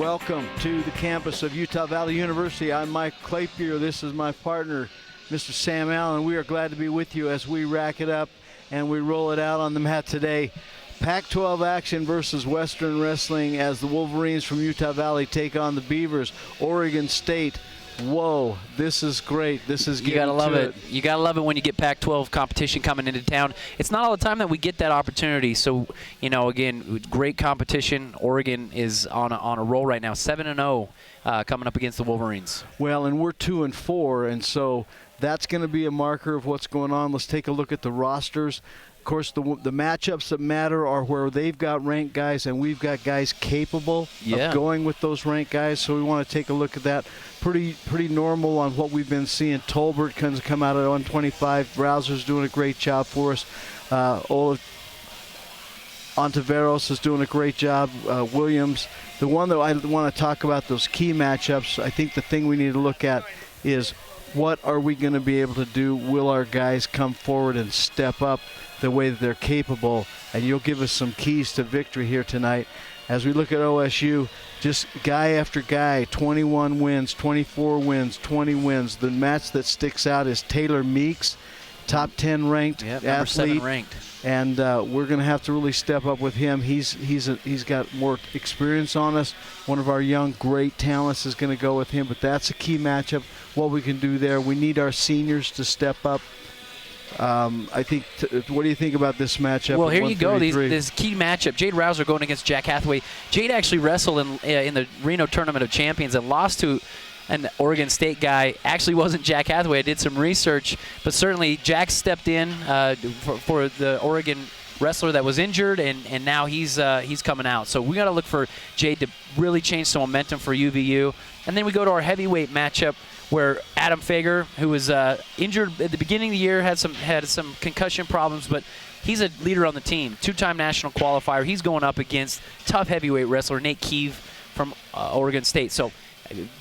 welcome to the campus of Utah Valley University. I'm Mike Clapier. This is my partner, Mr. Sam Allen. We are glad to be with you as we rack it up and we roll it out on the mat today. Pac-12 action versus Western Wrestling as the Wolverines from Utah Valley take on the Beavers. Oregon State. Whoa, this is great. This is getting You gotta love to it. You gotta love it when you get Pac-12 competition coming into town. It's not all the time that we get that opportunity. So, you know, again, great competition. Oregon is on a roll right now, 7-0, coming up against the Wolverines. Well, and we're 2-4, and so that's going to be a marker of what's going on. Let's take a look at the rosters. Of course, the matchups that matter are where they've got ranked guys and we've got guys capable of going with those ranked guys. So we want to take a look at that. Pretty normal on what we've been seeing. Tolbert come out at 125. Browser's doing a great job for us. Ontiveros is doing a great job. Williams. The one that I want to talk about, those key matchups, I think the thing we need to look at is what are we going to be able to do? Will our guys come forward and step up the way that they're capable? And you'll give us some keys to victory here tonight. As we look at OSU, just guy after guy, 21 wins, 24 wins, 20 wins. The match that sticks out is Taylor Meeks, top 10 ranked athlete. Number 7 ranked. And we're going to have to really step up with him. He's got more experience on us. One of our young, great talents is going to go with him. But that's a key matchup, what we can do there. We need our seniors to step up. I think. What do you think about this matchup? Well, here you go. This key matchup. Jade Rouser going against Jack Hathaway. Jade actually wrestled in the Reno Tournament of Champions and lost to an Oregon State guy. Actually wasn't Jack Hathaway. I did some research, but certainly Jack stepped in for the Oregon wrestler that was injured, and now he's coming out. So we got to look for Jade to really change some momentum for UVU. And then we go to our heavyweight matchup, where Adam Fager, who was injured at the beginning of the year, had some concussion problems, but he's a leader on the team, 2-time national qualifier. He's going up against tough heavyweight wrestler Nate Keeve from Oregon State. So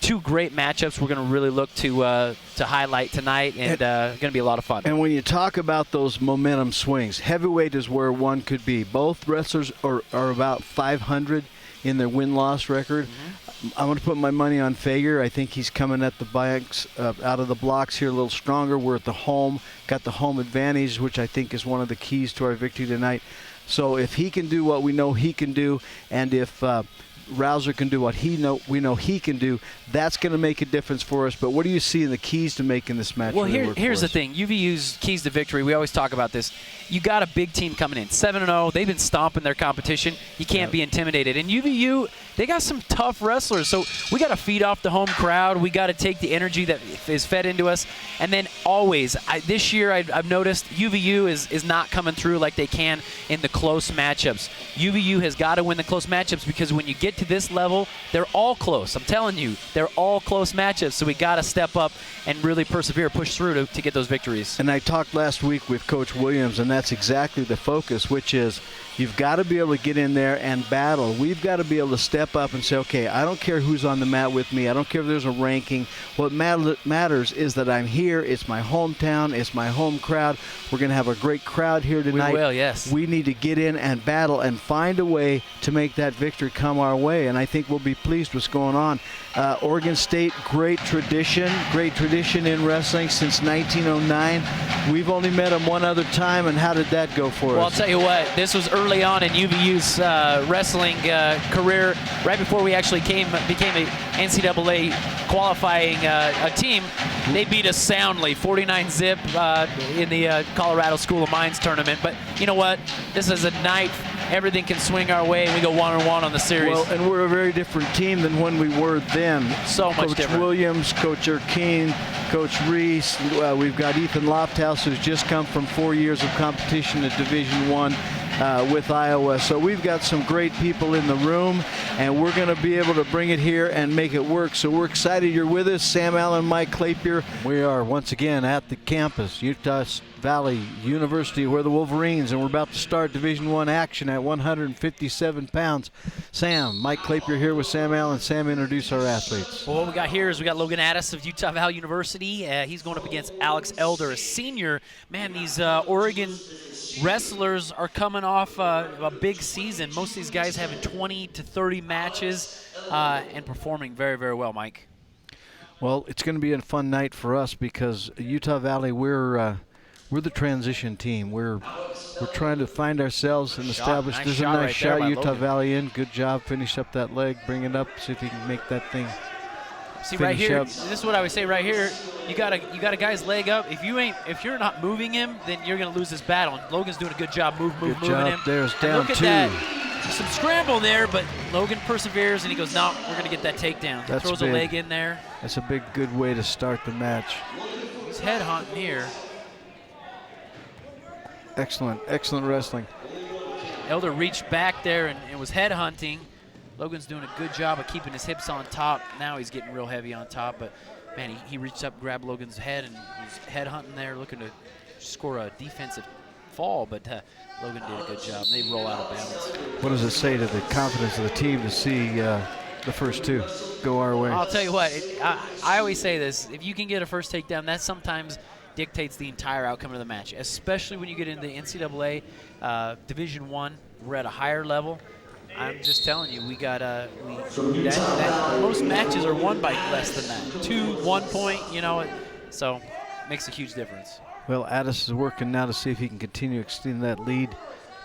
2 great matchups we're going to really look to highlight tonight, and going to be a lot of fun. And when you talk about those momentum swings, heavyweight is where one could be. Both wrestlers are about 500 in their win-loss record. I'm going to put my money on Fager. I think he's coming at the banks out of the blocks here a little stronger. We're at the home, got the home advantage, which I think is one of the keys to our victory tonight. So if he can do what we know he can do, and if Rouser can do what we know he can do, that's going to make a difference for us. But what do you see in the keys to making this match? Well, really here's the thing. UVU's keys to victory, we always talk about this. You got a big team coming in, 7-0. They've been stomping their competition. You can't be intimidated. And UVU, they got some tough wrestlers. So we got to feed off the home crowd. We got to take the energy that is fed into us. And then always, this year I've noticed UVU is not coming through like they can in the close matchups. UVU has got to win the close matchups, because when you get to this level, they're all close. I'm telling you, they're all close matchups. So we got to step up and really persevere, push through to get those victories. And I talked last week with Coach Williams, and that's exactly the focus, which is you've got to be able to get in there and battle. We've got to be able to step up and say, okay, I don't care who's on the mat with me. I don't care if there's a ranking. What matters is that I'm here. It's my hometown. It's my home crowd. We're going to have a great crowd here tonight. We will, yes. We need to get in and battle and find a way to make that victory come our way, and I think we'll be pleased with what's going on. Oregon State, great tradition in wrestling since 1909. We've only met them one other time, and how did that go for us? Well, I'll tell you what, this was early on in UVU's wrestling career, right before we actually became a NCAA qualifying a team. They beat us soundly, 49-zip in the Colorado School of Mines tournament. But you know what? This is a night everything can swing our way, and we go 1-1 on the series. Well, and we're a very different team than when we were then. So much different. Coach Williams, Coach Erkine, Coach Reese. We've got Ethan Lofthouse, who's just come from 4 years of competition at Division I with Iowa. So we've got some great people in the room, and we're going to be able to bring it here and make it work. So we're excited you're with us. Sam Allen, Mike Clapier. We are once again at the campus, Utah Valley University, where the Wolverines, and we're about to start Division I action at 157 pounds. Sam, Mike Clapier here with Sam Allen. Sam, introduce our athletes. Well, what we got here is we got Logan Addis of Utah Valley University. He's going up against Alex Elder, a senior. Man, these Oregon wrestlers are coming off a big season. Most of these guys having 20 to 30 matches. and performing very, very well, Mike. Well, it's going to be a fun night for us because Utah Valley, we're the transition team. We're trying to find ourselves and establish. Nice There's a shot nice right there shot. by Utah Logan. Valley in. Good job. Finish up that leg. Bring it up. See if you can make that thing. See right finish here, up. this is what I would say right here. You got a guy's leg up. If you're not moving him, then you're gonna lose this battle. And Logan's doing a good job moving job. him. There's And down look at 2. that. Some scramble there, but Logan perseveres and he goes, no, we're gonna get that takedown. That's Throws big. a leg in there. That's a big, good way to start the match. He's head hunting here. Excellent, excellent wrestling. Elder reached back there and was head hunting. Logan's doing a good job of keeping his hips on top. Now he's getting real heavy on top, but man, he reached up, grabbed Logan's head, and he's head hunting there, looking to score a defensive fall, but Logan did a good job. And they roll out of bounds. What does it say to the confidence of the team to see the first 2 go our way? I'll tell you what, I always say this, if you can get a first takedown, that sometimes dictates the entire outcome of the match, especially when you get into the NCAA Division I. We're at a higher level. I'm just telling you, we got most matches are won by less than that. 2, 1 point, so it makes a huge difference. Well, Addis is working now to see if he can continue extending that lead.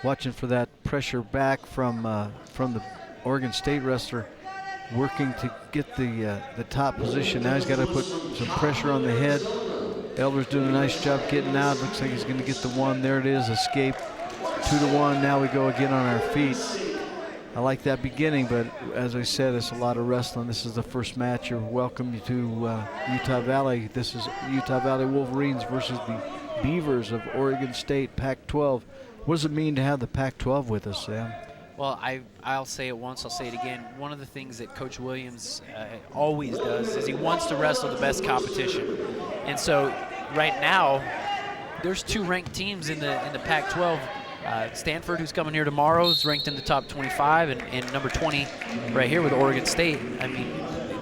Watching for that pressure back from the Oregon State wrestler, working to get the top position. Now he's got to put some pressure on the head. Elder's doing a nice job getting out. Looks like he's going to get the 1. There it is, escape. 2-1. Now we go again on our feet. I like that beginning, but as I said, it's a lot of wrestling. This is the first match. You're welcome to Utah Valley. This is Utah Valley Wolverines versus the Beavers of Oregon State, Pac-12. What does it mean to have the Pac-12 with us, Sam? Well, I'll say it once, I'll say it again. One of the things that Coach Williams always does is he wants to wrestle the best competition. And so right now, there's 2 ranked teams in the Pac-12. Stanford, who's coming here tomorrow, is ranked in the top 25, and number 20 right here with Oregon State. I mean,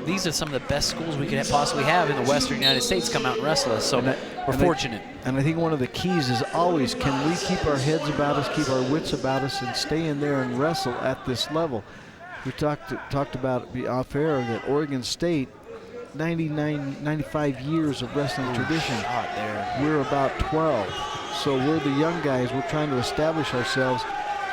these are some of the best schools we could possibly have in the Western United States come out and wrestle us. So we're fortunate. And I think one of the keys is always, can we keep our heads about us, keep our wits about us, and stay in there and wrestle at this level? We talked about off air that Oregon State, 95 years of wrestling tradition. We're about 12. So we're the young guys. We're trying to establish ourselves.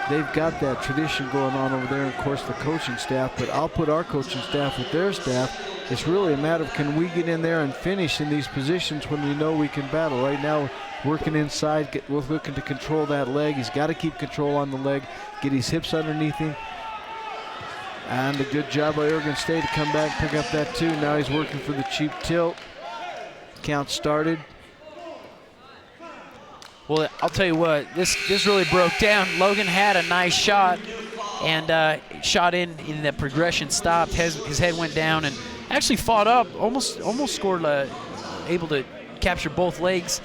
They've got that tradition going on over there, and of course the coaching staff, but I'll put our coaching staff with their staff. It's really a matter of, can we get in there and finish in these positions when we know we can battle? Right now, working inside, we're looking to control that leg. He's got to keep control on the leg, get his hips underneath him. And a good job by Oregon State to come back and pick up that 2. Now he's working for the cheap tilt. Count started. Well, I'll tell you what, this really broke down. Logan had a nice shot and shot in the progression stopped. His head went down and actually fought up, almost scored, able to capture both legs.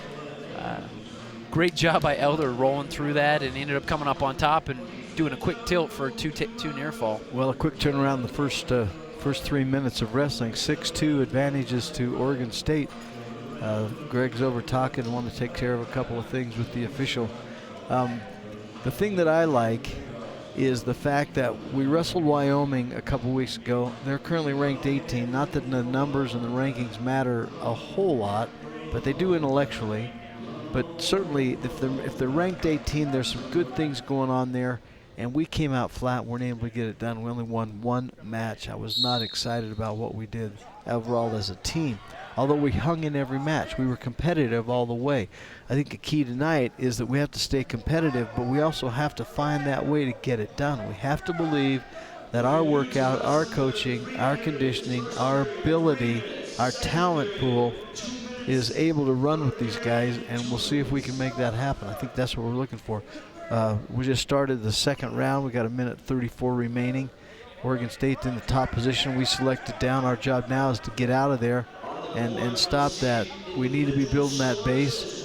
Great job by Elder rolling through that and ended up coming up on top and doing a quick tilt for a 2 near fall. Well, a quick turnaround the first 3 minutes of wrestling. 6-2 advantages to Oregon State. Greg's over talking and wanted to take care of a couple of things with the official. The thing that I like is the fact that we wrestled Wyoming a couple weeks ago. They're currently ranked 18. Not that the numbers and the rankings matter a whole lot, but they do intellectually. But certainly, if they're ranked 18, there's some good things going on there. And we came out flat, weren't able to get it done. We only won 1 match. I was not excited about what we did overall as a team. Although we hung in every match, we were competitive all the way. I think the key tonight is that we have to stay competitive, but we also have to find that way to get it done. We have to believe that our workout, our coaching, our conditioning, our ability, our talent pool is able to run with these guys, and we'll see if we can make that happen. I think that's what we're looking for. We just started the second round. We got 1:34 remaining. Oregon State's in the top position. We selected down. Our job now is to get out of there and stop that. We need to be building that base.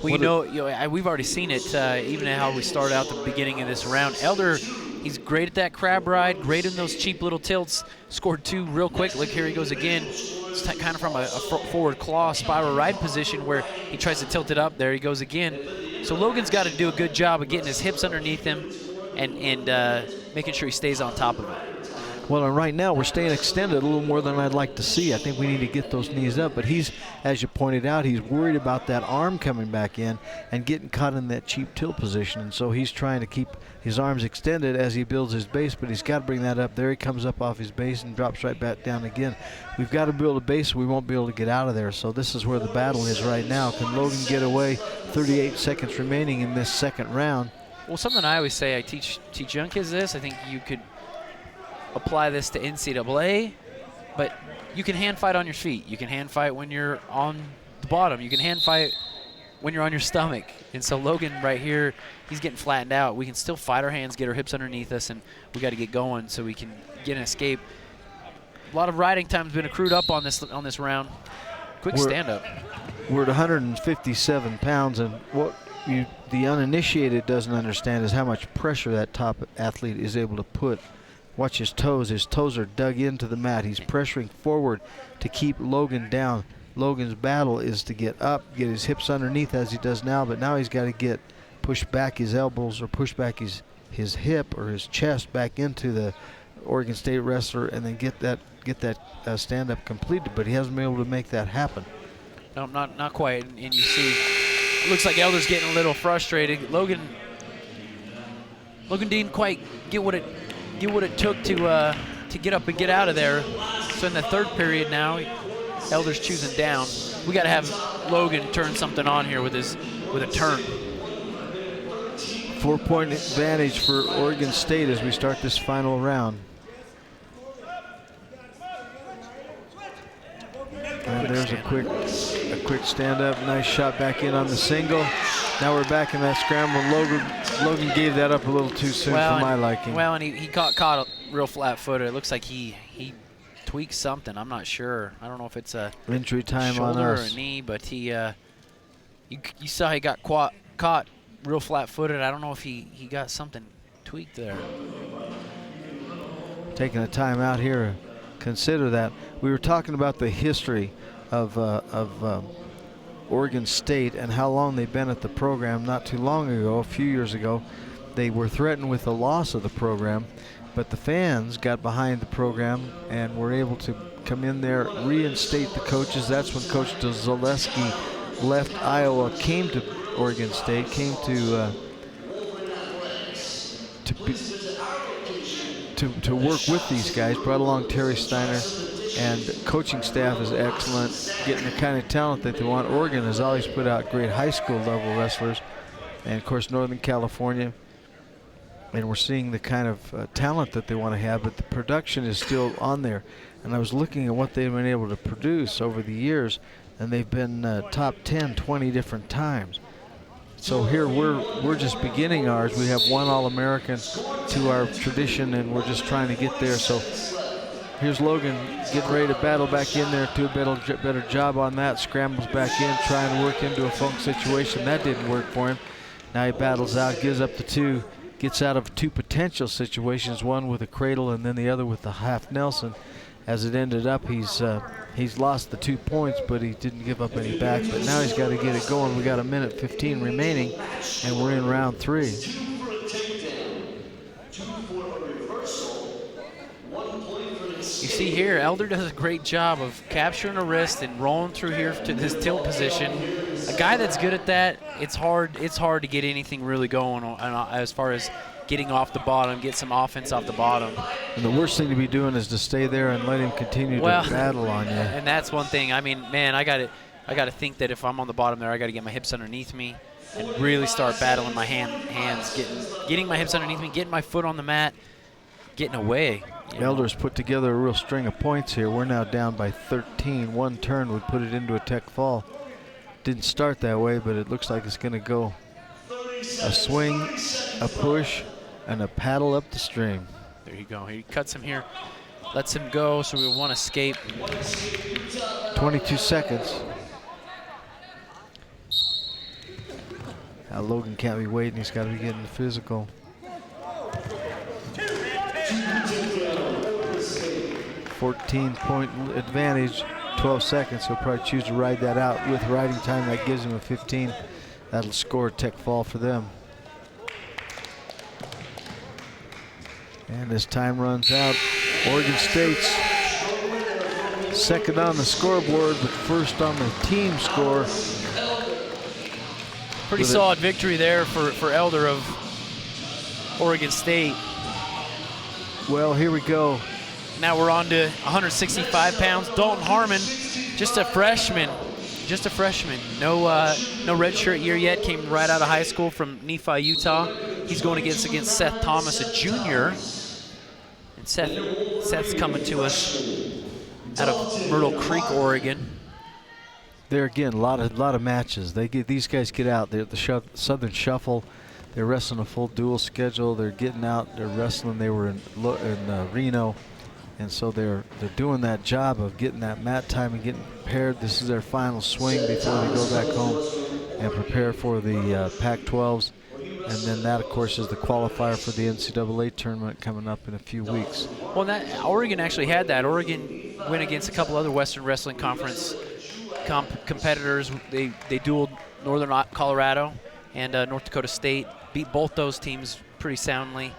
Well, we've already seen it, even how we started out the beginning of this round. Elder, he's great at that crab ride, great in those cheap little tilts. Scored 2 real quick. Look, here he goes again. It's kind of from a forward claw spiral ride position where he tries to tilt it up. There he goes again. So Logan's got to do a good job of getting his hips underneath him and making sure he stays on top of it. Well, and right now we're staying extended a little more than I'd like to see. I think we need to get those knees up. But he's, as you pointed out, he's worried about that arm coming back in and getting caught in that cheap tilt position. And so he's trying to keep his arms extended as he builds his base, but he's got to bring that up. There he comes up off his base and drops right back down again. We've got to build a base, or we won't be able to get out of there. So this is where the battle is right now. Can Logan get away? 38 seconds remaining in this second round. Well, something I always say, I teach young kids this. I think you could apply this to NCAA, but you can hand fight on your feet. You can hand fight when you're on the bottom. You can hand fight when you're on your stomach. And so Logan right here, he's getting flattened out. We can still fight our hands, get our hips underneath us, and we got to get going so we can get an escape. A lot of riding time's been accrued up on this round. Quick stand-up. We're at 157 pounds, and what the uninitiated doesn't understand is how much pressure that top athlete is able to put. Watch his toes. His toes are dug into the mat. He's pressuring forward to keep Logan down. Logan's battle is to get up, get his hips underneath as he does now, but now he's got to push back his elbows or push back his hip or his chest back into the Oregon State wrestler and then get that stand-up completed, but he hasn't been able to make that happen. No, not quite. And you see, it looks like Elder's getting a little frustrated. Logan didn't quite get what it took to get up and get out of there. So in the third period now, Elder's choosing down. We got to have Logan turn something on here with a turn. 4-point advantage for Oregon State as we start this final round. And there's a quick stand up. Nice shot back in on the single. Now we're back in that scramble. Logan gave that up a little too soon for my liking. Well, and he caught real flat-footed. It looks like he tweaked something. I'm not sure. I don't know if it's a injury time shoulder on or us. a knee, but he you saw he got caught real flat-footed. I don't know if he got something tweaked there. Taking a time out here. Consider that. We were talking about the history of Oregon State and how long they've been at the program. Not too long ago, a few years ago, they were threatened with the loss of the program, but the fans got behind the program and were able to come in there, reinstate the coaches. That's when Coach Zaleski left Iowa, came to Oregon State, came to work with these guys, brought along Terry Steiner, and the coaching staff is excellent, getting the kind of talent that they want. Oregon has always put out great high school level wrestlers, and of course Northern California, and we're seeing the kind of talent that they want to have, but the production is still on there. And I was looking at what they've been able to produce over the years, and they've been top 10 20 different times. So here we're just beginning ours. We have one All-American to our tradition, and we're just trying to get there. So here's Logan getting ready to battle back in there, do a better job on that. Scrambles back in, trying to work into a funk situation. That didn't work for him. Now he battles out, gives up the two, gets out of two potential situations, one with a cradle and then the other with the half Nelson. As it ended up, he's lost the 2 points, but he didn't give up any back. But now he's got to get it going. We got 1:15 remaining, and we're in round 3. You see here, Elder does a great job of capturing a wrist and rolling through here to this tilt position. A guy that's good at that, it's hard to get anything really going on as far as getting off the bottom, get some offense off the bottom. And the worst thing to be doing is to stay there and let him continue to battle on you. And that's one thing. I mean, man, I got to think that if I'm on the bottom there, I got to get my hips underneath me and really start battling my hands, getting my hips underneath me, getting my foot on the mat, getting away. Elder's put together a real string of points here. We're now down by 13. One turn would put it into a tech fall. Didn't start that way, but it looks like it's going to go. A swing, a push, and a paddle up the stream. There you go. He cuts him here, lets him go, so we want to escape. 22 seconds. Now Logan can't be waiting. He's got to be getting the physical. 14-point advantage, 12 seconds. He'll probably choose to ride that out with riding time. That gives him a 15. That'll score a tech fall for them. And as time runs out, Oregon State's second on the scoreboard, but first on the team score. Pretty solid victory there for Elder of Oregon State. Well, here we go. Now we're on to 165 pounds. Dalton Harmon, just a freshman. Just a freshman. No redshirt year yet. Came right out of high school from Nephi, Utah. He's going against Seth Thomas, a junior. And Seth's coming to us out of Myrtle Creek, Oregon. There again, a lot of matches. These guys get out. They're at the Southern Shuffle. They're wrestling a full dual schedule. They're getting out. They're wrestling. They were in Reno, and so they're doing that job of getting that mat time and getting prepared. This is their final swing before they go back home and prepare for the Pac-12s. And then that, of course, is the qualifier for the NCAA tournament coming up in a few weeks. Well, Oregon actually had that. Oregon went against a couple other Western Wrestling Conference competitors. They dueled Northern Colorado and North Dakota State. Beat both those teams pretty soundly.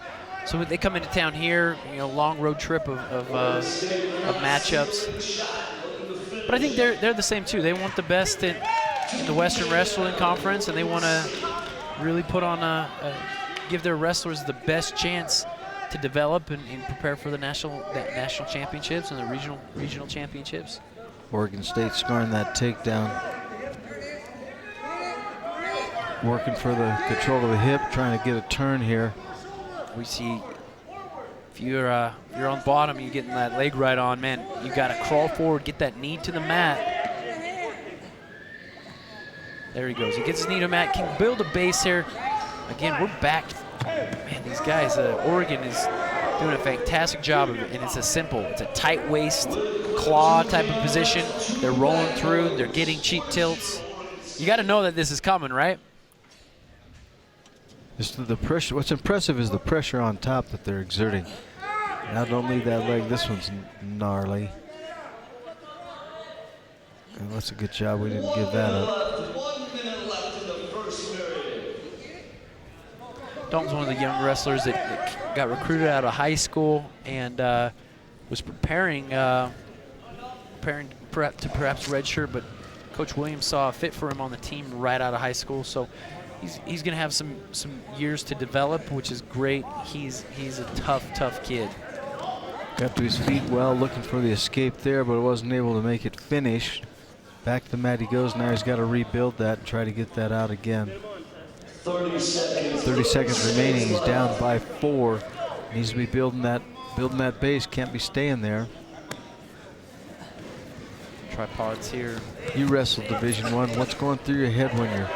So they come into town here, long road trip of matchups. But I think they're the same too. They want the best in the Western Wrestling Conference, and they want to really put on give their wrestlers the best chance to develop and prepare for the national championships and the regional championships. Oregon State scoring that takedown. Working for the control of the hip, trying to get a turn here. We see if you're on bottom, you're getting that leg right on, man. You got to crawl forward, get that knee to the mat. There he goes. He gets his knee to the mat. Can build a base here. Again, we're back. Man, these guys, Oregon is doing a fantastic job of it, and it's a tight waist, claw type of position. They're rolling through. They're getting cheap tilts. You got to know that this is coming, right? Just the pressure. What's impressive is the pressure on top that they're exerting. Now don't leave that leg. This one's gnarly. And that's a good job. We didn't give that up. Dalton's one of the young wrestlers that got recruited out of high school and was preparing to perhaps redshirt, but Coach Williams saw a fit for him on the team right out of high school. So he's going to have some years to develop, which is great. He's a tough kid. Got to his feet well, looking for the escape there, but wasn't able to make it finish. Back to the mat he goes. Now he's got to rebuild that and try to get that out again. 30 seconds remaining. He's down by 4. Needs to be building that base. Can't be staying there. Tripods here. You wrestled Division I. What's going through your head when you're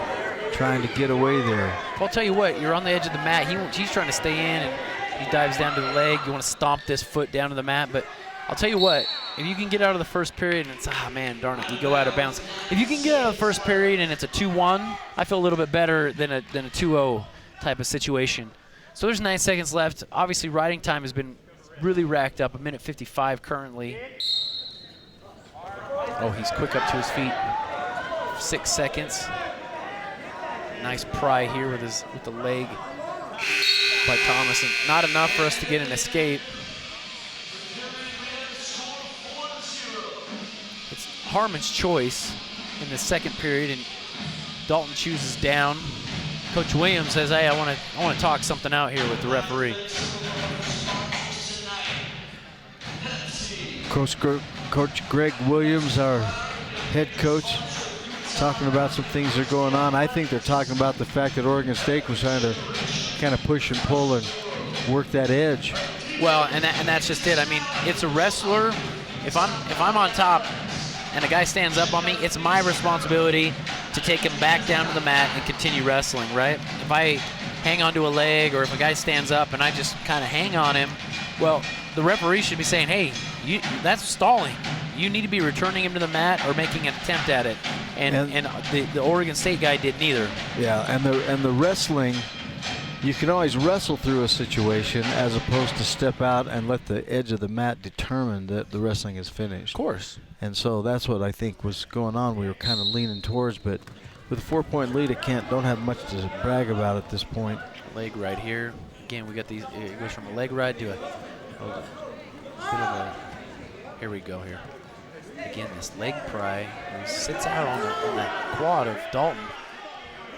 trying to get away there? Well, I'll tell you what. You're on the edge of the mat. He's trying to stay in, and he dives down to the leg. You want to stomp this foot down to the mat, but I'll tell you what. If you can get out of the first period and it's, man, darn it, you go out of bounds. If you can get out of the first period and it's a 2-1, I feel a little bit better than a 2-0 type of situation. So there's 9 seconds left. Obviously, riding time has been really racked up, 1:55 currently. Oh, he's quick up to his feet. 6 seconds. Nice pry here with the leg by Thomas, and not enough for us to get an escape. Harmon's choice in the second period, and Dalton chooses down. Coach Williams says, "Hey, I want to talk something out here with the referee." Coach Greg Williams, our head coach, talking about some things that are going on. I think they're talking about the fact that Oregon State was trying to kind of push and pull and work that edge. Well, and that's just it. I mean, it's a wrestler. If I'm on top and a guy stands up on me, it's my responsibility to take him back down to the mat and continue wrestling, right? If I hang onto a leg, or if a guy stands up and I just kind of hang on him, well, the referee should be saying, hey, that's stalling. You need to be returning him to the mat or making an attempt at it. And the Oregon State guy did neither. Yeah, and the wrestling, you can always wrestle through a situation as opposed to step out and let the edge of the mat determine that the wrestling is finished. Of course. And so that's what I think was going on. We were kind of leaning towards, but with a 4-point lead, don't have much to brag about at this point. Leg right here. Again, we got these. It goes from a leg ride to a Here we go here. Again, this leg pry. He sits out on that quad of Dalton.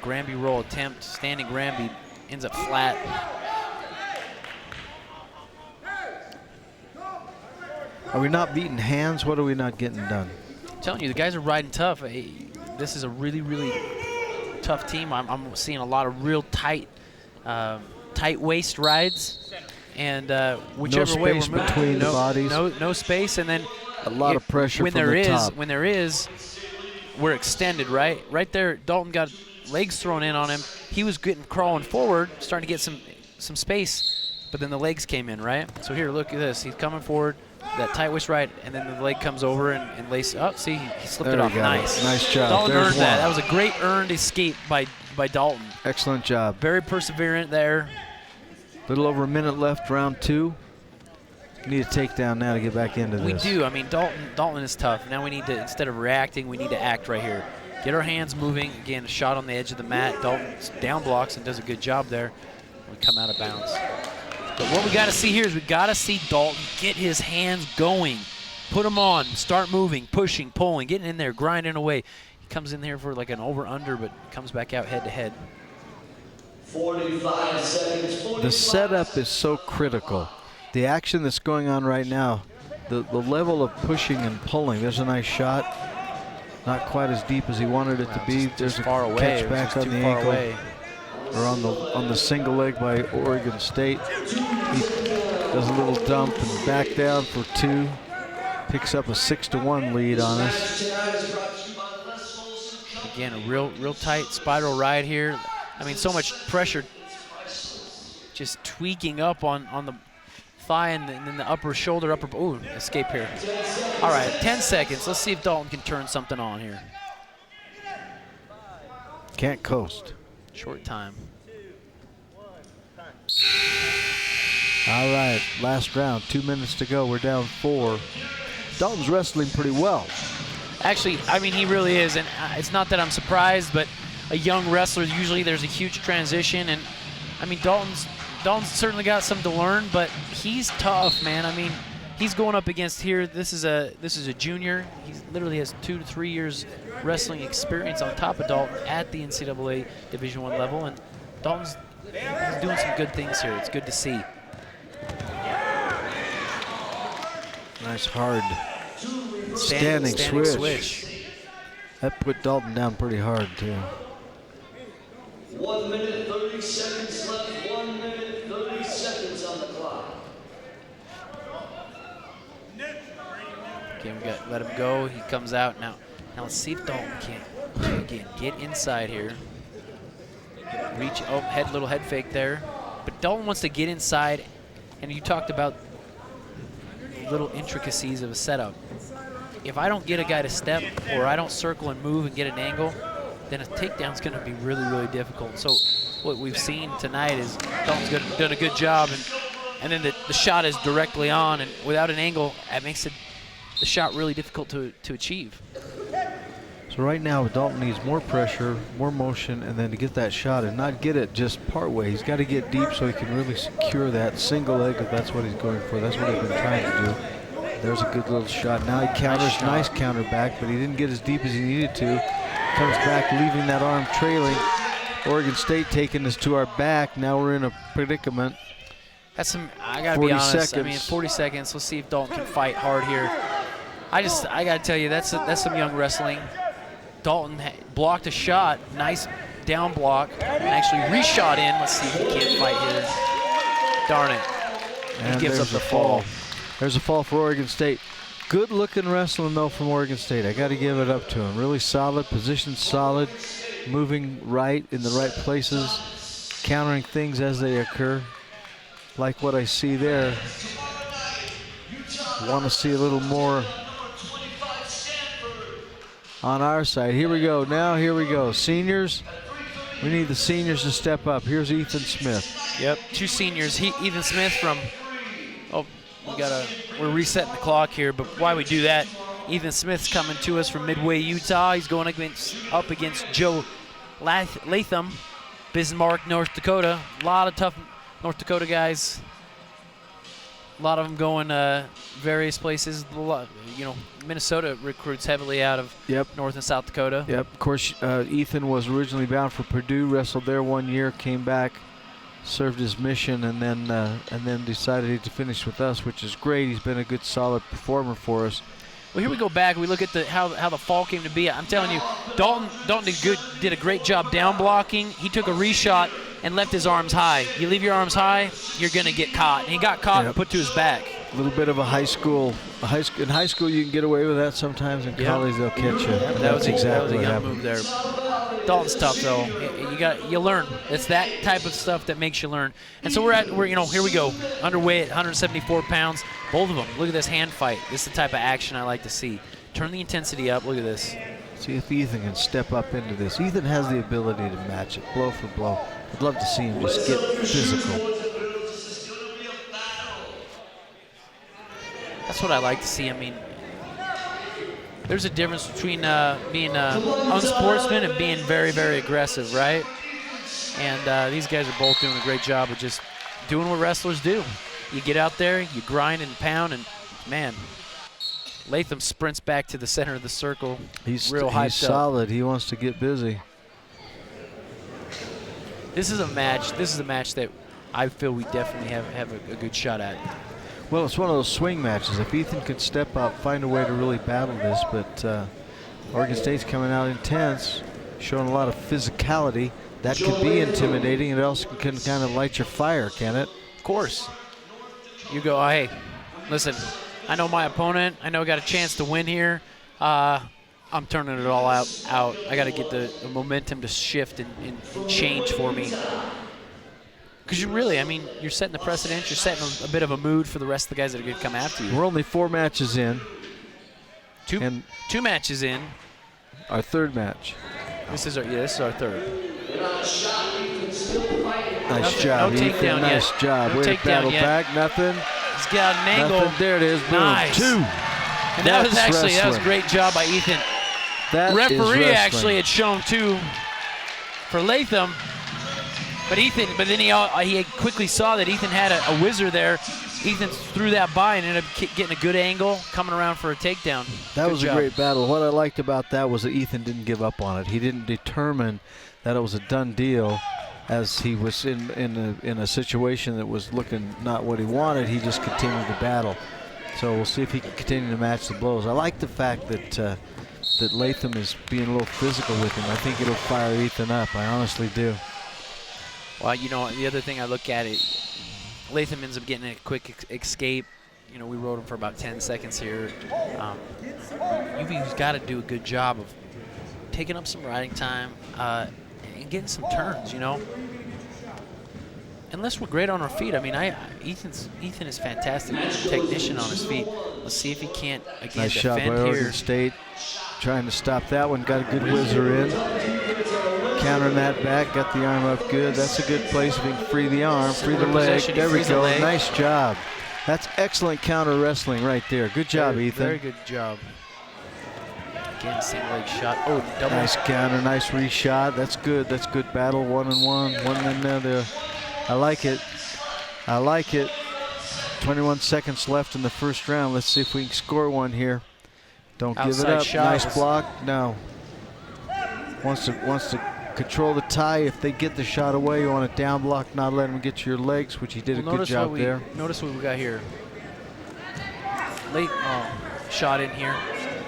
Granby roll attempt. Standing Granby ends up flat. Are we not beating hands? What are we not getting done? I'm telling you, the guys are riding tough. Hey, this is a really, really tough team. I'm seeing a lot of real tight waist rides, and whichever way we're moving, between the bodies. No space, and then a lot of pressure when from there the is, top. When there is, we're extended, right? Right there, Dalton got legs thrown in on him. He was crawling forward, starting to get some space, but then the legs came in, right? So here, look at this. He's coming forward. That tight waist right, and then the leg comes over and laces up. See, he slipped it off. Nice. Nice job. Dalton There's earned that. one. That was a great earned escape by Dalton. Excellent job. Very perseverant there. Little over a minute left, round 2. Need a takedown now to get back into this. We do. I mean, Dalton is tough. Now we need to, instead of reacting, we need to act right here. Get our hands moving. Again, a shot on the edge of the mat. Dalton down blocks and does a good job there. We come out of bounds. But what we got to see here is we got to see Dalton get his hands going. Put them on. Start moving, pushing, pulling, getting in there, grinding away. He comes in here for like an over-under, but comes back out head-to-head. 45 seconds. The setup is so critical. The action that's going on right now, the level of pushing and pulling. There's a nice shot. Not quite as deep as he wanted it to be. There's a catch back on the ankle. Or on the single leg by Oregon State. He does a little dump and back down for 2. Picks up a 6-1 lead on us. Again, a real tight spiral ride here. I mean, so much pressure just tweaking up on the thigh and then the upper shoulder, ooh, escape here. All right, 10 seconds. Let's see if Dalton can turn something on here. Can't coast. Short time. All right, last round, 2 minutes to go. We're down 4. Dalton's wrestling pretty well. Actually, I mean, he really is, and it's not that I'm surprised, but a young wrestler, usually there's a huge transition, and I mean, Dalton's certainly got some to learn, but he's tough, man. I mean, he's going up against here. This is a junior. He literally has 2 to 3 years wrestling experience on top of Dalton at the NCAA Division I level, and Dalton's doing some good things here. It's good to see. Nice hard standing switch. That put Dalton down pretty hard too. 1 minute 30 seconds left. 1 minute 30 seconds on the clock. Again, we got let him go. He comes out now. Now let's see if Dalton can again get inside here. Reach, little head fake there. But Dalton wants to get inside, and you talked about little intricacies of a setup. If I don't get a guy to step, or I don't circle and move and get an angle, then a takedown's going to be really, really difficult. So what we've seen tonight is Dalton's done a good job, and then the shot is directly on, and without an angle, that makes the shot really difficult to achieve. So right now, Dalton needs more pressure, more motion, and then to get that shot and not get it just part way. He's got to get deep so he can really secure that single leg if that's what he's going for. That's what he's been trying to do. There's a good little shot. Now he counters, nice counter back, but he didn't get as deep as he needed to. Comes back, leaving that arm trailing. Oregon State taking us to our back. Now we're in a predicament. That's I gotta be honest. I mean, 40 seconds. Let's see if Dalton can fight hard here. I gotta tell you, that's some young wrestling. Dalton blocked a shot, nice down block, and actually reshot in. Let's see if he can't fight here. Darn it. And he gives up the fall. There's a fall for Oregon State. Good looking wrestling though from Oregon State. I got to give it up to him. Really solid, position solid, moving right in the right places, countering things as they occur. Like what I see there. Want to see a little more on our side. Here we go. Now here we go. Seniors. We need the seniors to step up. Here's Ethan Smith. Yep, 2 seniors. Ethan Smith from. We're resetting the clock here, but while we do that, Ethan Smith's coming to us from Midway, Utah. He's going up against Joe Latham, Bismarck, North Dakota. A lot of tough North Dakota guys. A lot of them going various places. Minnesota recruits heavily out of North and South Dakota. Yep. Of course, Ethan was originally bound for Purdue, wrestled there 1 year, came back, served his mission, and then decided to finish with us, which is great. He's been a good, solid performer for us. Well, here we go back. We look at how the fall came to be. I'm telling you, Dalton did a great job down blocking. He took a reshot and left his arms high. You leave your arms high, you're going to get caught. And he got caught and put to his back. A little bit of in high school you can get away with that sometimes. In college they'll catch you. That was exactly what happened. Move there. Dalton's tough though. You learn. It's that type of stuff that makes you learn. And so here we go. Underweight at 174 pounds. Both of them. Look at this hand fight. This is the type of action I like to see. Turn the intensity up. Look at this. See if Ethan can step up into this. Ethan has the ability to match it blow for blow. I'd love to see him just get physical. That's what I like to see. I mean, there's a difference between being unsportsman and being very, very aggressive, right? And these guys are both doing a great job of just doing what wrestlers do. You get out there, you grind and pound, and man, Latham sprints back to the center of the circle. He's real hyped solid. up. He wants to get busy. This is a match. This is a match that I feel we definitely have a good shot at. Well, it's one of those swing matches. If Ethan could step up, find a way to really battle this, but Oregon State's coming out intense, showing a lot of physicality. That could be intimidating. It also can kind of light your fire, can it? Of course. You go, hey, listen, I know my opponent. I know I got a chance to win here. I'm turning it all out. I got to get the momentum to shift and change for me. Because you're setting the precedent. You're setting a bit of a mood for the rest of the guys that are going to come after you. We're only 4 matches in. Two matches in. Our third match. This is our third. Nice job, no Ethan. Takedown nice yet. job. No Way to takedown battle yet. back. Nothing. He's got an angle. Nothing. There it is. Boom. Nice. 2. And that was a great job by Ethan. That Referee is actually had shown 2 for Latham. But then he quickly saw that Ethan had a whizzer there. Ethan threw that by and ended up getting a good angle, coming around for a takedown. That was a great battle. What I liked about that was that Ethan didn't give up on it. He didn't determine that it was a done deal as he was in a situation that was looking not what he wanted. He just continued to battle. So we'll see if he can continue to match the blows. I like the fact that Latham is being a little physical with him. I think it'll fire Ethan up. I honestly do. Well, the other thing I look at it, Latham ends up getting a quick escape. We rode him for about 10 seconds here. UVU's got to do a good job of taking up some riding time and getting some turns, Unless we're great on our feet. I mean, Ethan is fantastic technician on his feet. Let's see if he can't, again, nice defend shot by here. Oregon State. Trying to stop that one. Got a good whizzer in. Countering that back. Got the arm up good. That's a good place if he can free the arm, free the leg. There we go. Nice job. That's excellent counter wrestling right there. Good job, Ethan. Very good job. Again, single leg shot. Oh, double. Nice counter. Nice reshot. That's good. That's good battle. 1-1. One in there. I like it. I like it. 21 seconds left in the first round. Let's see if we can score one here. Don't give it up. Shot. Nice block. No. Wants to control the tie. If they get the shot away, you want to down block, not let him get to your legs, which he did a good job there. Notice what we got here. Shot in here.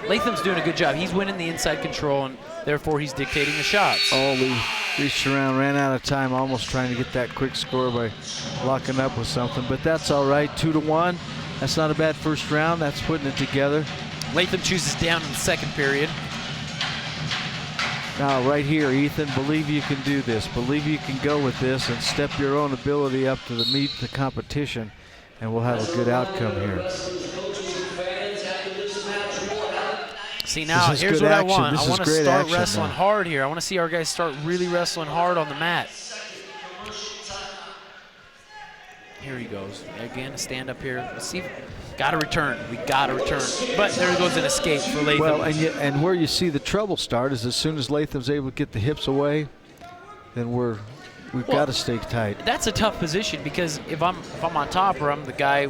Latham's doing a good job. He's winning the inside control, and therefore he's dictating the shots. Oh, we reached around, ran out of time, almost trying to get that quick score by locking up with something. But that's all right. 2-1. That's not a bad first round. That's putting it together. Latham chooses down in the second period. Now, right here, Ethan, believe you can do this. Believe you can go with this and step your own ability up to meet the competition, and we'll have a good outcome here. See, now, here's what I want. I want to start wrestling now. hard here. I want to see our guys start really wrestling hard on the mat. Here he goes. Again, a stand up here. Let's see. Got to return. We got to return. But there goes an escape for Latham. Well, and where you see the trouble start is as soon as Latham's able to get the hips away, then we've got to stay tight. That's a tough position because if I'm on top or I'm the guy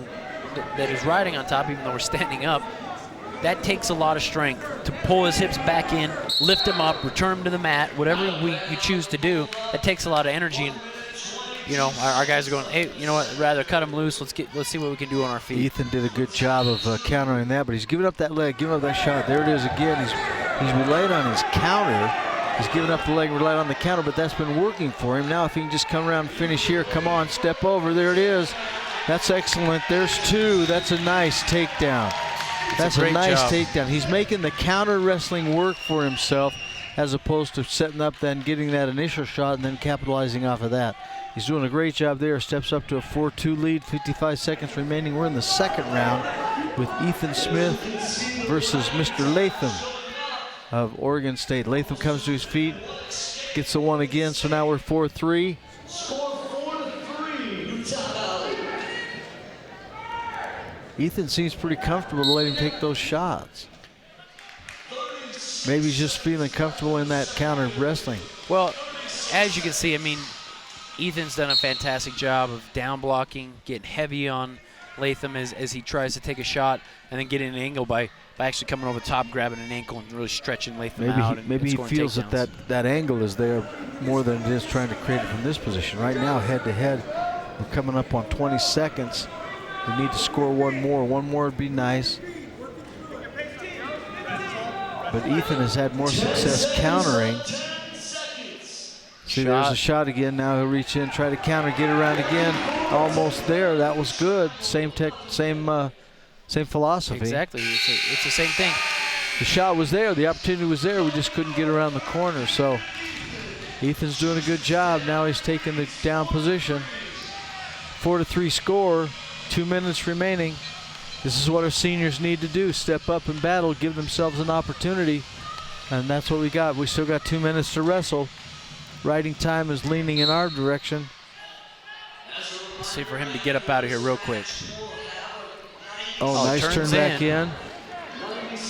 that is riding on top, even though we're standing up, that takes a lot of strength to pull his hips back in, lift him up, return him to the mat, whatever you choose to do. That takes a lot of energy. And, you know, our guys are going, hey, you know what? Rather cut him loose. Let's see what we can do on our feet. Ethan did a good job of countering that, but he's giving up that leg, giving up that shot. There it is again. He's relied on his counter. He's giving up the leg, relied on the counter, but that's been working for him. Now if he can just come around and finish here, come on, step over. There it is. That's excellent. There's two. That's a nice takedown. That's a nice takedown. He's making the counter wrestling work for himself as opposed to setting up, then getting that initial shot and then capitalizing off of that. He's doing a great job there. Steps up to a 4-2 lead, 55 seconds remaining. We're in the second round with Ethan Smith versus Mr. Latham of Oregon State. Latham comes to his feet, gets the one again, so now we're 4-3. Ethan seems pretty comfortable to let him take those shots. Maybe he's just feeling comfortable in that counter wrestling. Well, as you can see, I mean, Ethan's done a fantastic job of down blocking, getting heavy on Latham as he tries to take a shot, and then getting an angle by actually coming over the top, grabbing an ankle, and really stretching Latham out. Maybe he feels that angle is there more than it is trying to create it from this position. Right now, head to head, we're coming up on 20 seconds. We need to score one more. One more would be nice. But Ethan has had more success countering. See, there's a shot again. Now he'll reach in, try to counter, get around again. Almost there. That was good. Same philosophy. Exactly. It's the same thing. The shot was there. The opportunity was there. We just couldn't get around the corner. So Ethan's doing a good job. Now he's taking the down position. 4-3 score. 2 minutes remaining. This is what our seniors need to do. Step up and battle, give themselves an opportunity. And that's what we got. We still got 2 minutes to wrestle. Riding time is leaning in our direction. Let's see for him to get up out of here real quick. Oh, nice turn back in.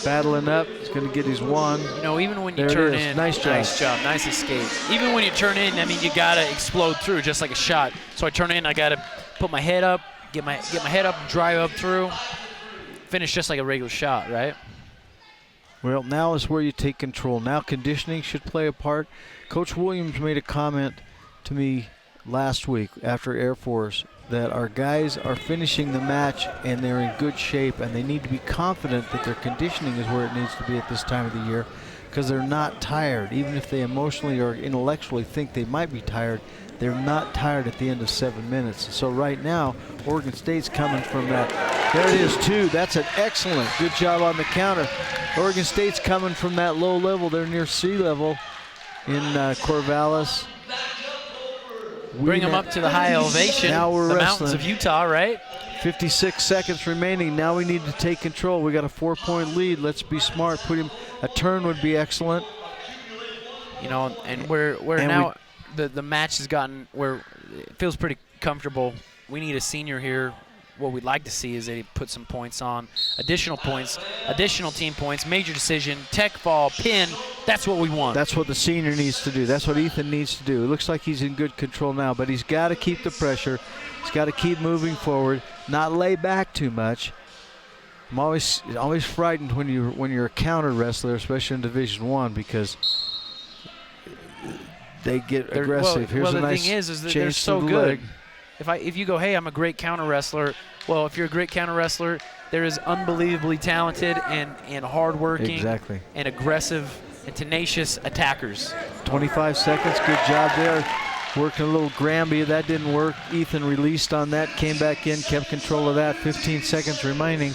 Battling up. He's going to get his one. You know, even when you turn in, nice job, nice escape. Even when you turn in, I mean, you got to explode through just like a shot. So I turn in, I got to put my head up, get my head up, drive up through, finish just like a regular shot, right? Well, now is where you take control. Now conditioning should play a part. Coach Williams made a comment to me last week after Air Force that our guys are finishing the match and they're in good shape, and they need to be confident that their conditioning is where it needs to be at this time of the year, because they're not tired. Even if they emotionally or intellectually think they might be tired, they're not tired at the end of 7 minutes. So right now, Oregon State's coming from that. There it is, too. That's an excellent. Good job on the counter. Oregon State's coming from that low level. They're near sea level in Corvallis. Bring them up to the high elevation. Now we're the wrestling. Mountains of Utah, right? 56 seconds remaining. Now we need to take control. We got a 4-point lead. Let's be smart. Put him. A turn would be excellent. You know, and we're now the match has gotten where it feels pretty comfortable. We need a senior here. What we'd like to see is that he put some points on, additional points, additional team points, major decision, tech fall, pin. That's what we want. That's what the senior needs to do. That's what Ethan needs to do. It looks like he's in good control now, but he's got to keep the pressure. He's got to keep moving forward, not lay back too much. I'm always frightened when you're a counter wrestler, especially in Division I, because they get aggressive. Here's a nice thing is that change they're so to the good. leg. If you go, hey, I'm a great counter wrestler. Well, if you're a great counter wrestler, there is unbelievably talented and hardworking, exactly, and aggressive and tenacious attackers. 25 seconds. Good job there. Working a little Granby. That didn't work. Ethan released on that, came back in, kept control of that. 15 seconds remaining.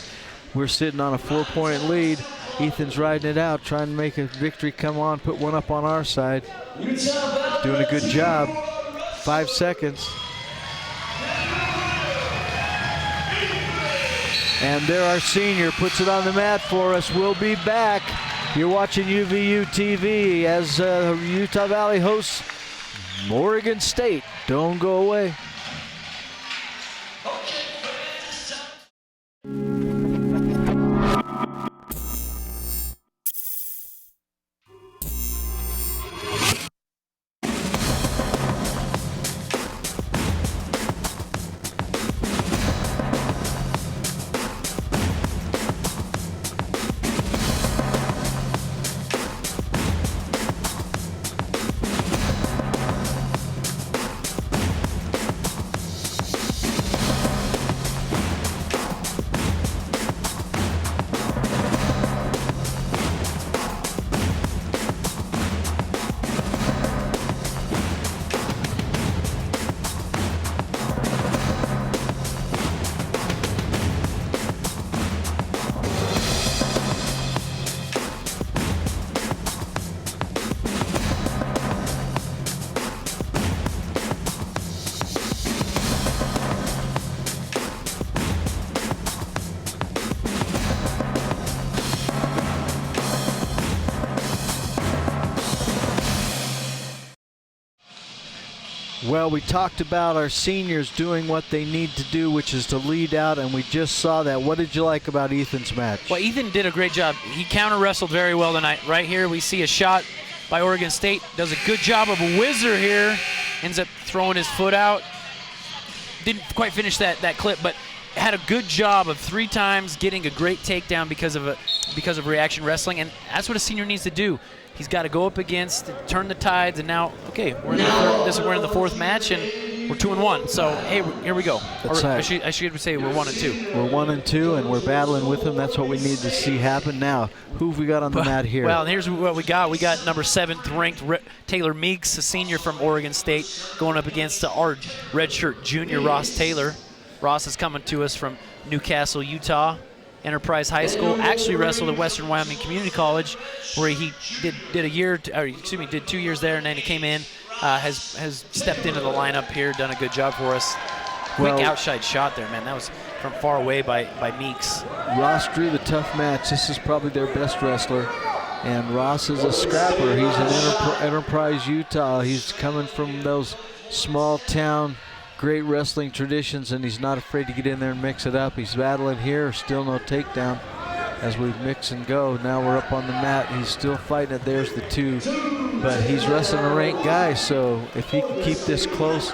We're sitting on a 4-point lead. Ethan's riding it out, trying to make a victory come on, put one up on our side. Doing a good job. 5 seconds. And there our senior puts it on the mat for us. We'll be back. You're watching UVU TV as Utah Valley hosts Oregon State. Don't go away. Well, we talked about our seniors doing what they need to do, which is to lead out, and we just saw that. What did you like about Ethan's match? Well, Ethan did a great job. He counter-wrestled very well tonight. Right here we see a shot by Oregon State. Does a good job of a whizzer here. Ends up throwing his foot out. Didn't quite finish that clip, but had a good job of 3 times getting a great takedown because of reaction wrestling, and that's what a senior needs to do. He's got to go up against, turn the tides, and now, okay, we're in the 4th match, and we're 2-1. So, hey, here we go. That's right. I should say we're 1-2. We're 1-2, and we're battling with them. That's what we need to see happen. Now, who have we got on the mat here? Well, here's what we got. We got number 7th ranked Taylor Meeks, a senior from Oregon State, going up against our redshirt junior Ross Taylor. Ross is coming to us from Newcastle, Utah. Enterprise High School, actually wrestled at Western Wyoming Community College, where he did 2 years there, and then he came in, has stepped into the lineup here, done a good job for us. Quick outside shot there, man. That was from far away by Meeks. Ross drew the tough match. This is probably their best wrestler, and Ross is a scrapper. He's in Enterprise, Utah. He's coming from those small town great wrestling traditions, and he's not afraid to get in there and mix it up. He's battling here, still no takedown as we mix and go. Now we're up on the mat. He's still fighting it. There's the 2, but he's wrestling a ranked guy, so if he can keep this close,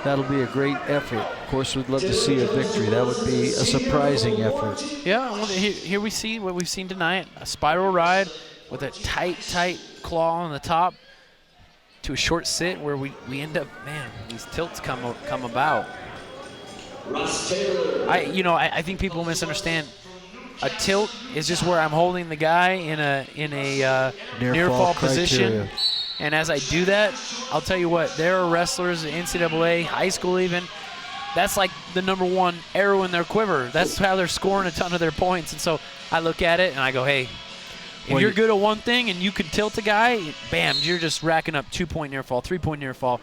that'll be a great effort. Of course, we'd love to see a victory. That would be a surprising effort. Yeah, well, here we see what we've seen tonight, a spiral ride with a tight claw on the top, to a short sit where we end up, man, these tilts come about. I think people misunderstand. A tilt is just where I'm holding the guy in a near fall position, and as I do that, I'll tell you what, there are wrestlers in NCAA, high school even, that's like the #1 arrow in their quiver. That's how they're scoring a ton of their points. And so I look at it and I go, hey, if you're good at one thing and you can tilt a guy, bam, you're just racking up 2-point near fall, 3-point near fall,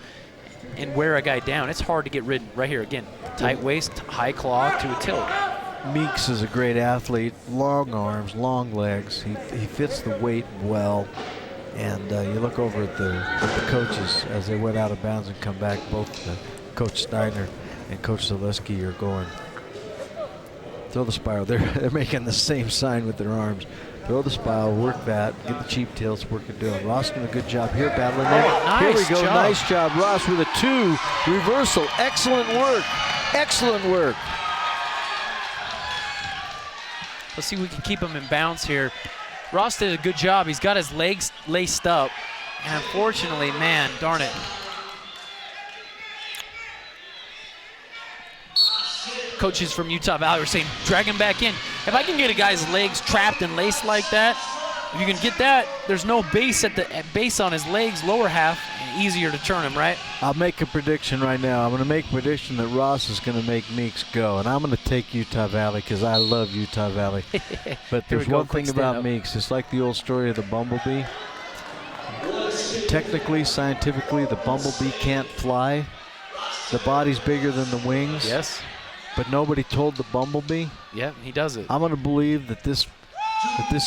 and wear a guy down. It's hard to get rid right here. Again, tight waist, high claw to a tilt. Meeks is a great athlete, long arms, long legs. He fits the weight well. And you look over at the coaches as they went out of bounds and come back. Both Coach Steiner and Coach Zaleski are going, throw the spiral. They're making the same sign with their arms. Throw the spiral, work that, get the cheap tilts, work it doing. Ross doing a good job here, battling there. Nice here we go, job. Nice job, Ross with a 2 reversal. Excellent work, excellent work. Let's see if we can keep him in bounds here. Ross did a good job. He's got his legs laced up, and unfortunately, man, darn it. Coaches from Utah Valley were saying, drag him back in. If I can get a guy's legs trapped and laced like that, if you can get that, there's no base at the base on his legs, lower half, and easier to turn him, right? I'll make a prediction right now. I'm going to make a prediction that Ross is going to make Meeks go, and I'm going to take Utah Valley because I love Utah Valley. But there's one thing about Meeks. It's like the old story of the bumblebee. Technically, scientifically, the bumblebee can't fly. The body's bigger than the wings. Yes. But nobody told the bumblebee. Yeah, he does it. I'm going to believe that this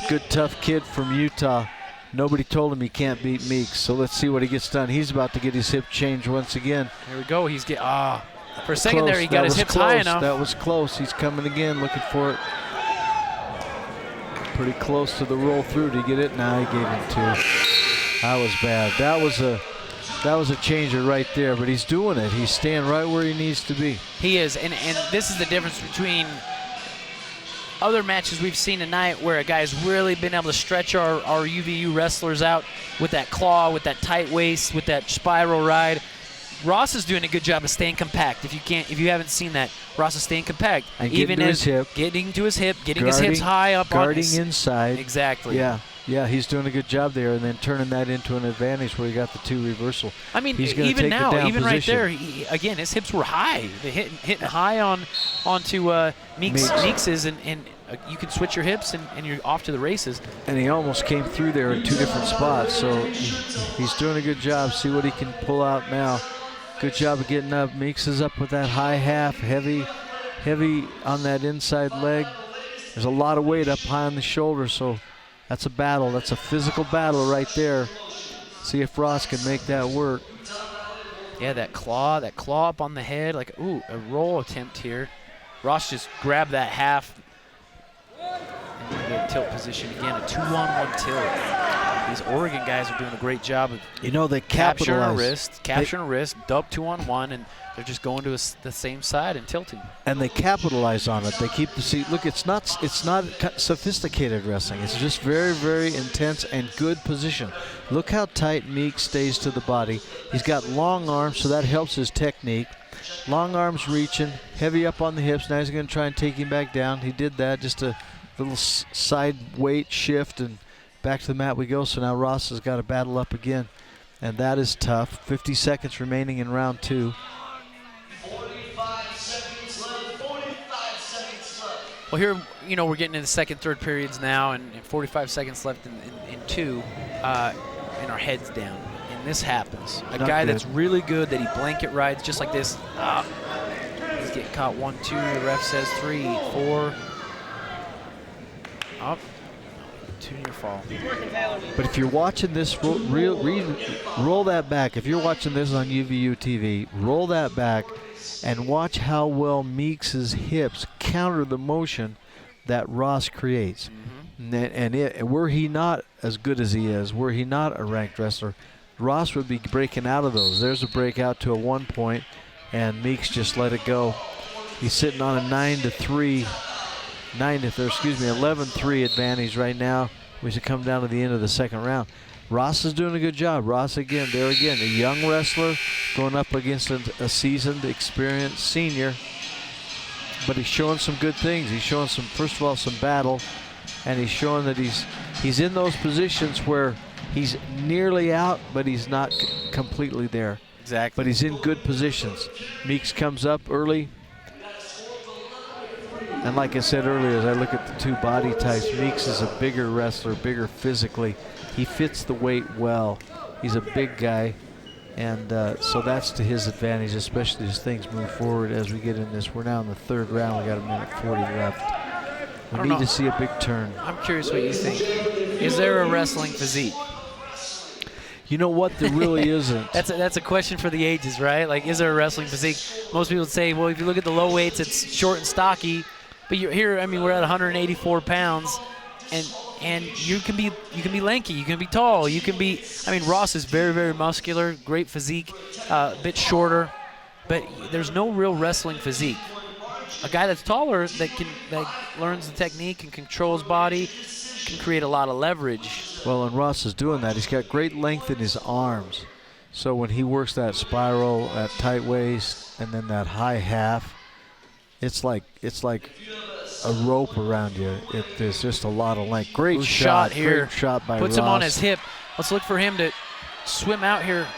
good, tough kid from Utah, nobody told him he can't beat Meeks. So let's see what he gets done. He's about to get his hip changed once again. Here we go. He's for a second there, he got his hips high enough. That was close. He's coming again, looking for it. Pretty close to the roll through. Did he get it? No, he gave him 2. That was bad. That was a changer right there, but he's doing it. He's staying right where he needs to be. He is, and this is the difference between other matches we've seen tonight where a guy's really been able to stretch our UVU wrestlers out with that claw, with that tight waist, with that spiral ride. Ross is doing a good job of staying compact. If you haven't seen that, Ross is staying compact. And even his hip. Getting to his hip, getting his hips high up on his... Guarding inside. Exactly. Yeah, he's doing a good job there, and then turning that into an advantage where he got the 2 reversal. I mean, he's even now, even right position. there, again, his hips were high. They hitting high onto Meeks's, and you can switch your hips, and you're off to the races. And he almost came through there in 2 different spots, so he's doing a good job. See what he can pull out now. Good job of getting up. Meeks is up with that high half, heavy on that inside leg. There's a lot of weight up high on the shoulder, so that's a battle. That's a physical battle right there. See if Ross can make that work. Yeah, that claw up on the head, like, ooh, a roll attempt here. Ross just grabbed that half. And we get tilt position again, a 2-on-1 tilt. These Oregon guys are doing a great job of They capturing capitalize. a wrist, dub 2-on-1, and they're just going to the same side and tilting. And they capitalize on it. They keep the seat. Look, it's not sophisticated wrestling. It's just very, very intense and good position. Look how tight Meek stays to the body. He's got long arms, so that helps his technique. Long arms reaching, heavy up on the hips. Now he's going to try and take him back down. He did that, just a little side weight shift, and back to the mat we go. So now Ross has got to battle up again, and that is tough. 50 seconds remaining in round 2. 45 seconds left. 45 seconds left. Well, here, we're getting into second, third periods now, and 45 seconds left in 2, and our head's down. And this happens. A guy that's really good, that he blanket rides just like this. He's getting caught 1, 2. The ref says 3, 4. Up. 2-year fall. But if you're watching this, roll that back. If you're watching this on UVU TV, roll that back and watch how well Meeks' hips counter the motion that Ross creates. And were he not as good as he is, were he not a ranked wrestler, Ross would be breaking out of those. There's a breakout to a 1 point, and Meeks just let it go. He's sitting on a 11-3 advantage right now. We should come down to the end of the second round. Ross is doing a good job. Ross again, a young wrestler going up against a seasoned, experienced senior. But he's showing some good things. He's showing first of all, some battle, and he's showing that he's in those positions where he's nearly out, but he's not completely there. Exactly. But he's in good positions. Meeks comes up early. And like I said earlier, as I look at the two body types, Meeks is a bigger wrestler, bigger physically. He fits the weight well. He's a big guy, and so that's to his advantage, especially as things move forward as we get in this. We're now in the third round. We got a minute 40 left. We need to see a big turn. I'm curious what you think. Is there a wrestling physique? You know what? There really isn't. That's a question for the ages, right? Like, is there a wrestling physique? Most people would say, well, if you look at the low weights, it's short and stocky. But you're here. I mean, we're at 184 pounds, and you can be lanky, you can be tall, you can be. I mean, Ross is very, very muscular, great physique, a bit shorter, but there's no real wrestling physique. A guy that's taller that learns the technique and controls body can create a lot of leverage. Well, and Ross is doing that. He's got great length in his arms, so when he works that spiral, that tight waist, and then that high half, it's like a rope around you. There's just a lot of length. Great shot here. Great shot by Ross. Puts him on his hip. Let's look for him to swim out here.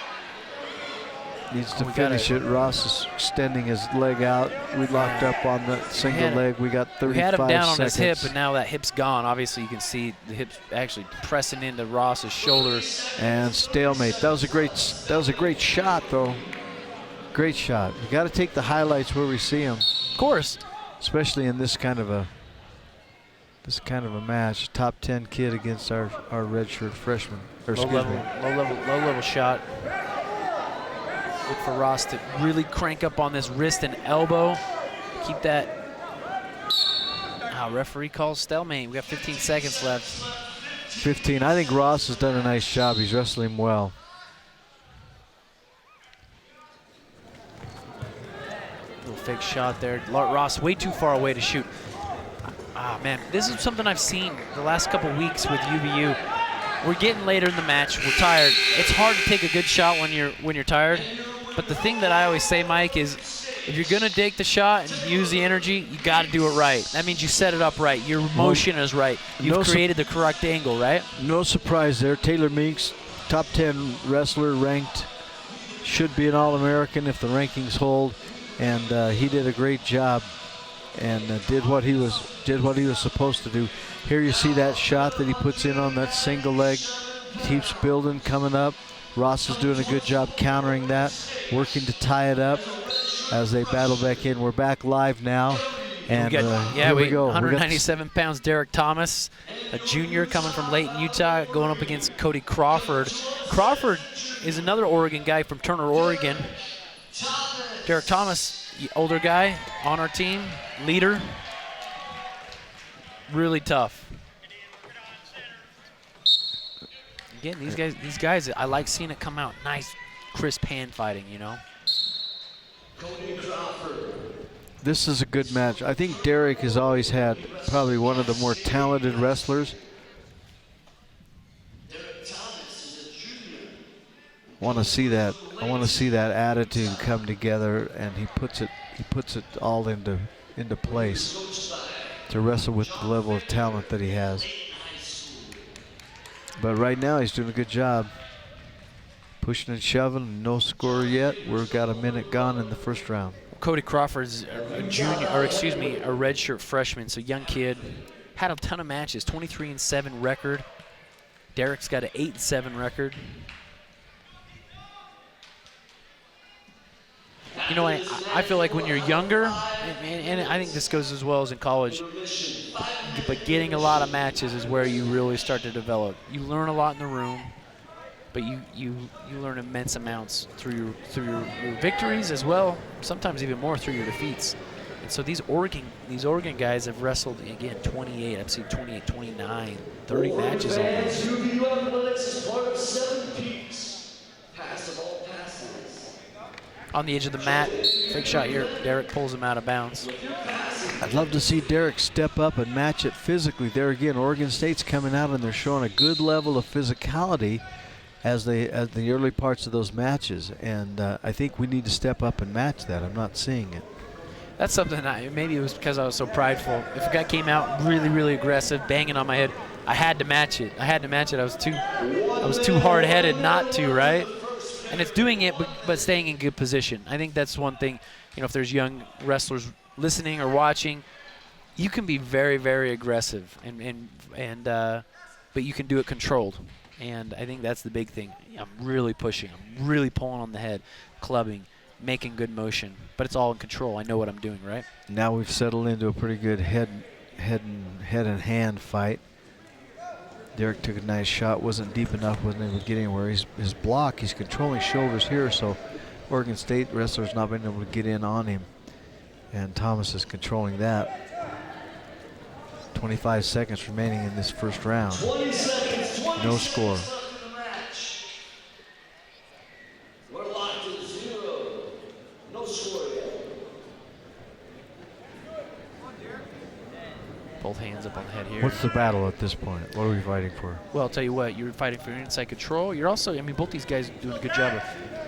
Needs to finish it. Ross is extending his leg out. We locked up on the single leg. We got 35 seconds. We had him down on his hip, and now that hip's gone. Obviously, you can see the hip's actually pressing into Ross's shoulder. And stalemate. That was a great shot, though. Great shot. You got to take the highlights where we see them. Of course. Especially in this kind of a match. Top 10 kid against our redshirt freshman. Low level shot. Look for Ross to really crank up on this wrist and elbow. Keep that. Referee calls stalemate. We got 15 seconds left. 15. I think Ross has done a nice job. He's wrestling well. Little fake shot there. Ross way too far away to shoot. Man, this is something I've seen the last couple weeks with UVU. We're getting later in the match. We're tired. It's hard to take a good shot when you're tired. But the thing that I always say, Mike, is if you're going to take the shot and use the energy, you got to do it right. That means you set it up right. Your motion is right. You've created the correct angle, right? No surprise there. Taylor Meeks, top 10 wrestler, ranked, should be an All-American if the rankings hold. And he did a great job and did what he was supposed to do. Here you see that shot that he puts in on that single leg. Keeps building, coming up. Ross is doing a good job countering that, working to tie it up as they battle back in. We're back live now. And here we go. 197 pounds, Derek Thomas, a junior coming from Layton, Utah, going up against Cody Crawford. Crawford is another Oregon guy from Turner, Oregon. Derek Thomas, older guy on our team, leader. Really tough. Again, these guys, I like seeing it come out. Nice, crisp hand fighting, you know. This is a good match. I think Derek has always had probably one of the more talented wrestlers. Want to see that? I want to see that attitude come together, and he puts it all into place to wrestle with the level of talent that he has. But right now he's doing a good job. Pushing and shoving, no score yet. We've got a minute gone in the first round. Cody Crawford's a junior, or excuse me, a redshirt freshman, so young kid. Had a ton of matches, 23-7 record. Derek's got an 8-7 record. You know, I feel like when you're younger, and I think this goes as well as in college, but getting a lot of matches is where you really start to develop. You learn a lot in the room, but you learn immense amounts through your victories as well, sometimes even more through your defeats. And so these Oregon guys have wrestled, again, 28, I've seen 28, 29, 30 matches almost. UVU Athletics is part of 7 peaks. Pass of all passes. On the edge of the mat, fake shot here. Derek pulls him out of bounds. I'd love to see Derek step up and match it physically. There again, Oregon State's coming out and they're showing a good level of physicality as the early parts of those matches, and I think we need to step up and match that. I'm not seeing it. That's something maybe it was because I was so prideful. If a guy came out really aggressive, banging on my head, I had to match it. I was too hard-headed not to, right? And it's doing it, but staying in good position. I think that's one thing. You know, if there's young wrestlers listening or watching, you can be very aggressive, but you can do it controlled. And I think that's the big thing. I'm really pushing. I'm really pulling on the head, clubbing, making good motion. But it's all in control. I know what I'm doing, right? Now we've settled into a pretty good head and hand fight. Derek took a nice shot. Wasn't deep enough. Wasn't able to get anywhere. His block, he's controlling shoulders here, so Oregon State wrestlers not been able to get in on him. And Thomas is controlling that. 25 seconds remaining in this first round. 20 seconds. No score. We're locked at 0. No score yet. Both hands up on the head here. What's the battle at this point? What are we fighting for? Well, I'll tell you what. You're fighting for inside control. You're also, I mean, both these guys are doing a good job of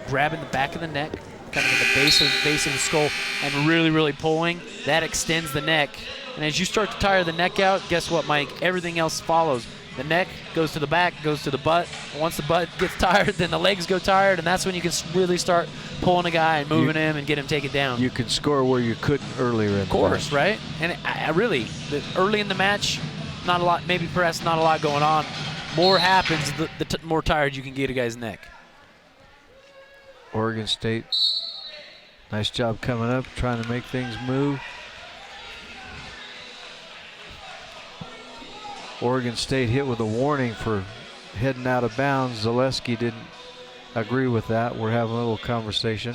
grabbing the back of the neck, kind of at the base of the skull, and really pulling. That extends the neck. And as you start to tire the neck out, guess what, Mike? Everything else follows. The neck goes to the back, goes to the butt. And once the butt gets tired, then the legs go tired, and that's when you can really start pulling a guy and moving him and get him taken down. You can score where you couldn't earlier in the match. Of course, right? And early in the match, not a lot, maybe perhaps not a lot going on. More happens, the more tired you can get a guy's neck. Oregon State, nice job coming up, trying to make things move. Oregon State hit with a warning for heading out of bounds. Zaleski didn't agree with that. We're having a little conversation.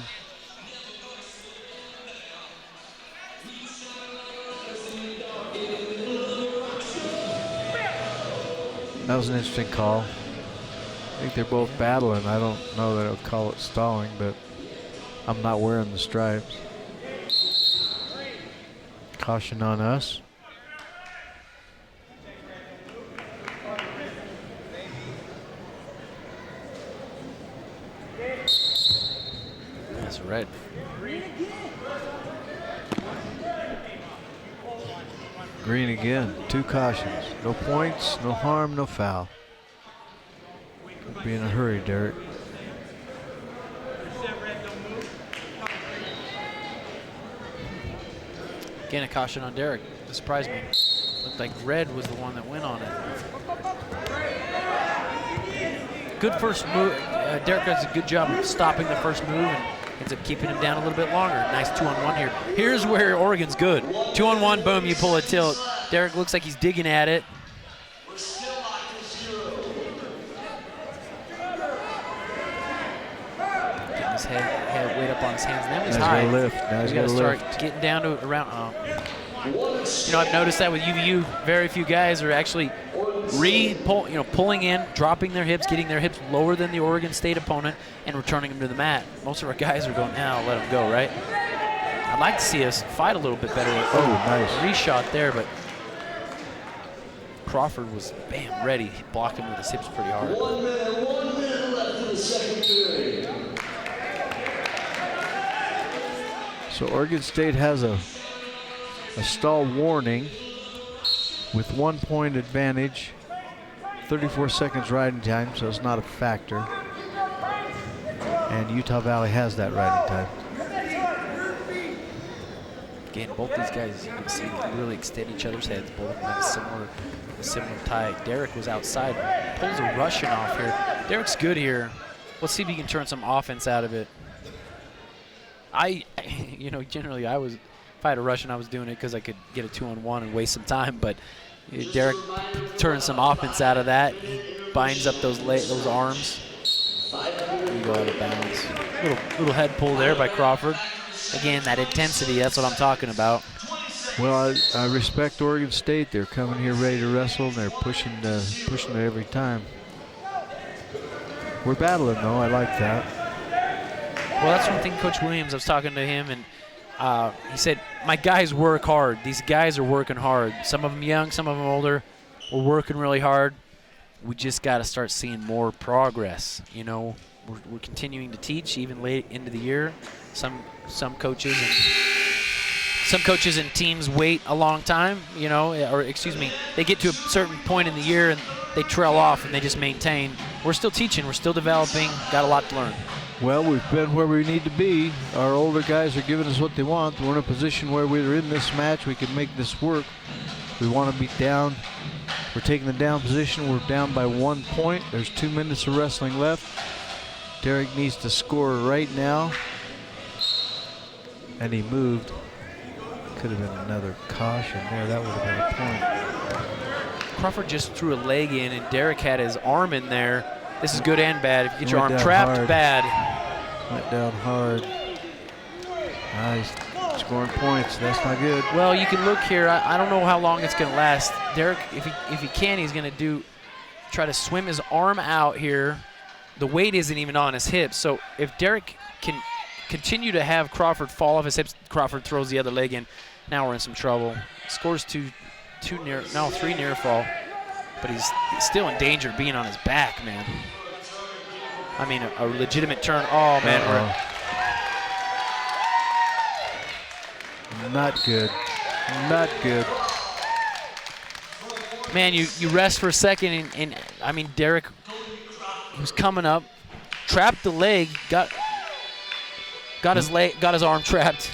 That was an interesting call. I think they're both battling. I don't know that I would call it stalling, but I'm not wearing the stripes. Caution on us. That's red. Green again. 2 cautions. No points, no harm, no foul. Don't be in a hurry, Derek. Again, a caution on Derek. That surprised me. Looked like red was the one that went on it. Good first move. Derek does a good job of stopping the first move and ends up keeping him down a little bit longer. Nice 2-on-1 here. Here's where Oregon's good. 2-on-1, boom, you pull a tilt. Derek looks like he's digging at it. We're still locked at 0. Getting his head weight up on his hands. And that was Now he's high. gotta lift. Now he's got to gotta start lift. getting down to around. I've noticed that with UVU, very few guys are actually pulling in, dropping their hips, getting their hips lower than the Oregon State opponent, and returning them to the mat. Most of our guys are going, now let them go, right? I'd like to see us fight a little bit better. Oh, nice. Reshot there, but Crawford was, bam, ready. He blocked him with his hips pretty hard. 1 minute left in the second period. So Oregon State has a stall warning with 1 point advantage. 34 seconds riding time, so it's not a factor. And Utah Valley has that riding time. Again, both these guys, you can see, really extend each other's heads. Both of them have a similar tie. Derek was outside, pulls a Russian off here. Derek's good here. Let's see if he can turn some offense out of it. Generally if I had a Russian, I was doing it because I could get a 2-on-1 and waste some time. But Derek turns some offense out of that. He binds up those arms. You go out of bounds. Little head pull there by Crawford. Again, that intensity, that's what I'm talking about. Well, I respect Oregon State. They're coming here ready to wrestle, and they're pushing it every time. We're battling, though. I like that. Well, that's one thing Coach Williams, I was talking to him, and he said, my guys work hard. These guys are working hard. Some of them young, some of them older. We're working really hard. We just got to start seeing more progress. We're continuing to teach even late into the year. Some coaches and teams wait a long time, they get to a certain point in the year and they trail off and they just maintain. We're still teaching, we're still developing, got a lot to learn. Well, we've been where we need to be. Our older guys are giving us what they want. We're in a position where we're in this match, we can make this work. We want to be down. We're taking the down position. We're down by 1 point. There's 2 minutes of wrestling left. Derek needs to score right now. And he moved. Could have been another caution there. That would have been a point. Crawford just threw a leg in, and Derek had his arm in there. This is good and bad. If you get your arm trapped, hard. bad. Went down hard. Nice. Scoring points. That's not good. Well, you can look here. I don't know how long it's going to last. Derek, if he can, he's going to try to swim his arm out here. The weight isn't even on his hips. So if Derek can continue to have Crawford fall off his hips, Crawford throws the other leg in. Now we're in some trouble. Scores three near fall, but he's still in danger of being on his back, man. I mean, a legitimate turn. Oh, man. Not good. Not good. Man, you rest for a second, and I mean, Derek, he was coming up, trapped the leg, got his arm trapped.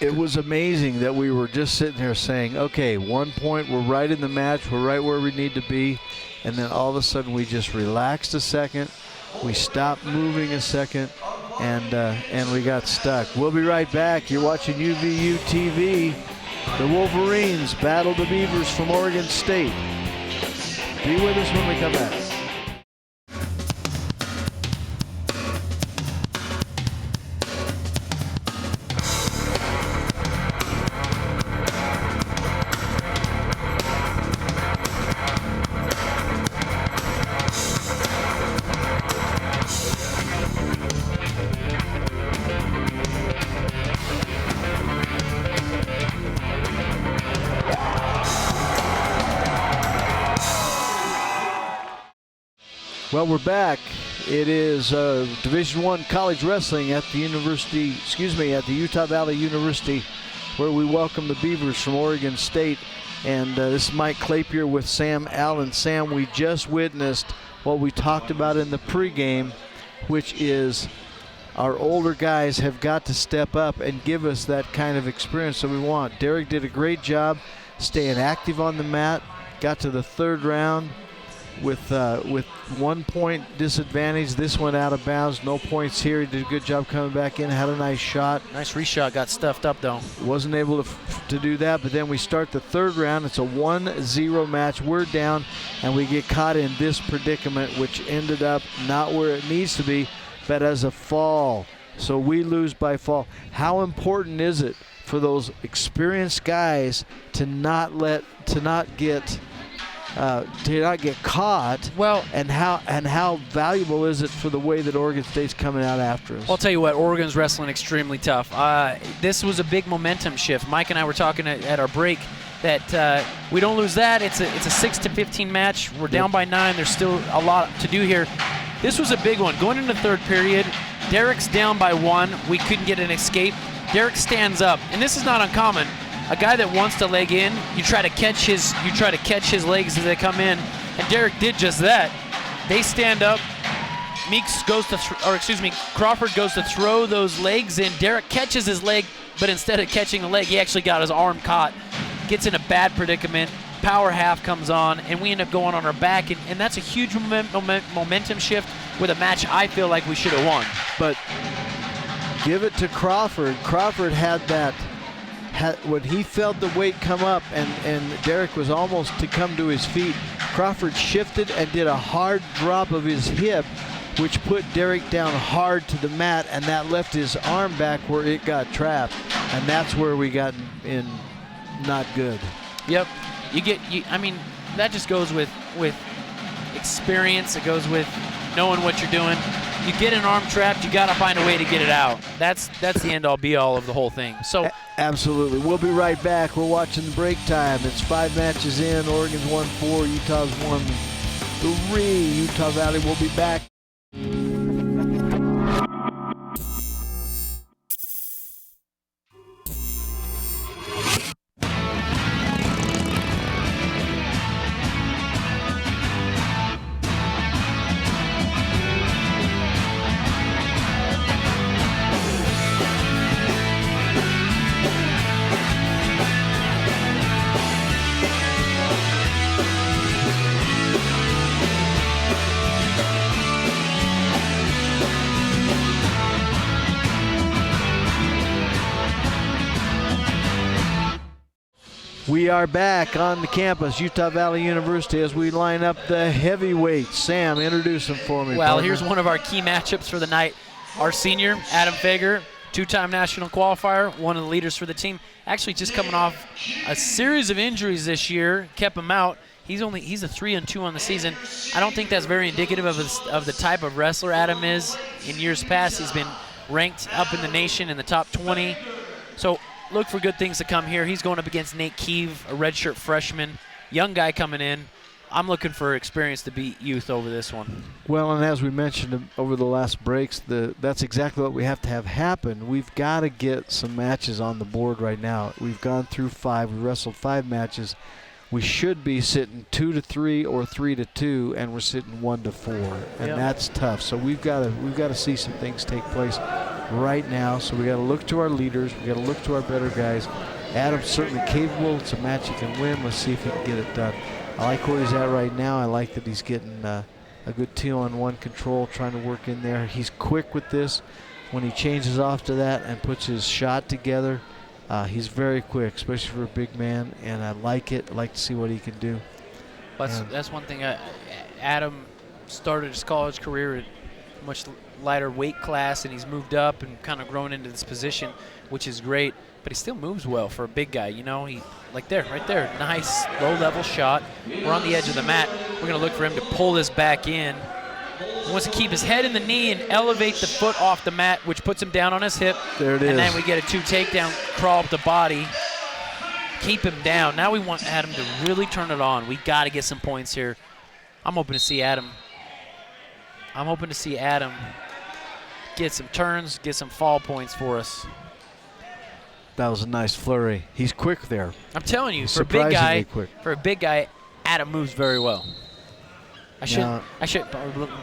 It was amazing that we were just sitting there saying, okay, 1 point, we're right in the match, we're right where we need to be, and then all of a sudden we just relaxed a second, we stopped moving a second, and we got stuck. We'll be right back. You're watching UVU TV. The Wolverines battle the Beavers from Oregon State. Be with us when we come back. Well, we're back. It is Division I college wrestling at the at the Utah Valley University, where we welcome the Beavers from Oregon State. And this is Mike Clapier with Sam Allen. Sam, we just witnessed what we talked about in the pregame, which is our older guys have got to step up and give us that kind of experience that we want. Derek did a great job staying active on the mat, got to the third round with 1 point disadvantage. This went out of bounds. No points here. He did a good job coming back in. Had a nice shot. Nice reshot. Got stuffed up though. Wasn't able to do that. But then we start the third round. It's a 1-0 match. We're down, and we get caught in this predicament, which ended up not where it needs to be. but as a fall. So we lose by fall. How important is it for those experienced guys to not get caught? Well, and how valuable is it for the way that Oregon State's coming out after us? I'll tell you what, Oregon's wrestling extremely tough. This was a big momentum shift. Mike and I were talking at our break that we don't lose that. It's a 6-15 match. We're down by 9. There's still a lot to do here. This was a big one. Going into the third period, Derek's down by 1. We couldn't get an escape. Derek stands up, and this is not uncommon. A guy that wants to leg in, you try to catch his legs as they come in, and Derek did just that. They stand up. Crawford goes to throw those legs in. Derek catches his leg, but instead of catching the leg, he actually got his arm caught. Gets in a bad predicament. Power half comes on, and we end up going on our back, and that's a huge momentum shift with a match I feel like we should have won. But give it to Crawford. Crawford had when he felt the weight come up and Derek was almost to come to his feet, Crawford shifted and did a hard drop of his hip, which put Derek down hard to the mat, and that left his arm back where it got trapped, and that's where we got in not good. Yep. I mean, that just goes with experience. It goes with knowing what you're doing. You get an arm trapped, you got to find a way to get it out. That's the end-all, be-all of the whole thing. So absolutely. We'll be right back. We're watching the break time. It's 5 matches in. Oregon's won 4. Utah's won 3. Utah Valley will be back. We are back on the campus, Utah Valley University, as we line up the heavyweights. Sam, introduce them for me. Well, partner. here's one of our key matchups for the night. Our senior, Adam Fager, 2-time national qualifier, one of the leaders for the team. Actually just coming off a series of injuries this year, kept him out. He's a 3-2 on the season. I don't think that's very indicative of the type of wrestler Adam is. In years past, he's been ranked up in the nation in the top 20. So look for good things to come here. He's going up against Nate Keeve, a redshirt freshman, young guy coming in. I'm looking for experience to beat youth over this one. Well, and as we mentioned over the last breaks, that's exactly what we have to have happen. We've got to get some matches on the board right now. We've gone through 5. We wrestled 5 matches. We should be sitting 2-3 or 3-2, and we're sitting 1-4, and that's tough. So we've got to see some things take place right now. So we got to look to our leaders. We got to look to our better guys. Adam's certainly capable. It's a match he can win. Let's see if he can get it done. I like where he's at right now. I like that he's getting a good 2-on-1 control, trying to work in there. He's quick with this. When he changes off to that and puts his shot together, he's very quick, especially for a big man, and I like it. I like to see what he can do. That's one thing. Adam started his college career at a much lighter weight class, and he's moved up and kind of grown into this position, which is great. But he still moves well for a big guy. You know, right there, nice low-level shot. We're on the edge of the mat. We're going to look for him to pull this back in. He wants to keep his head in the knee and elevate the foot off the mat, which puts him down on his hip. There it is. And then we get a 2 takedown, crawl up the body, keep him down. Now we want Adam to really turn it on. We got to get some points here. I'm hoping to see Adam get some turns, get some fall points for us. That was a nice flurry. He's quick there. I'm telling you, for a big guy, Adam moves very well.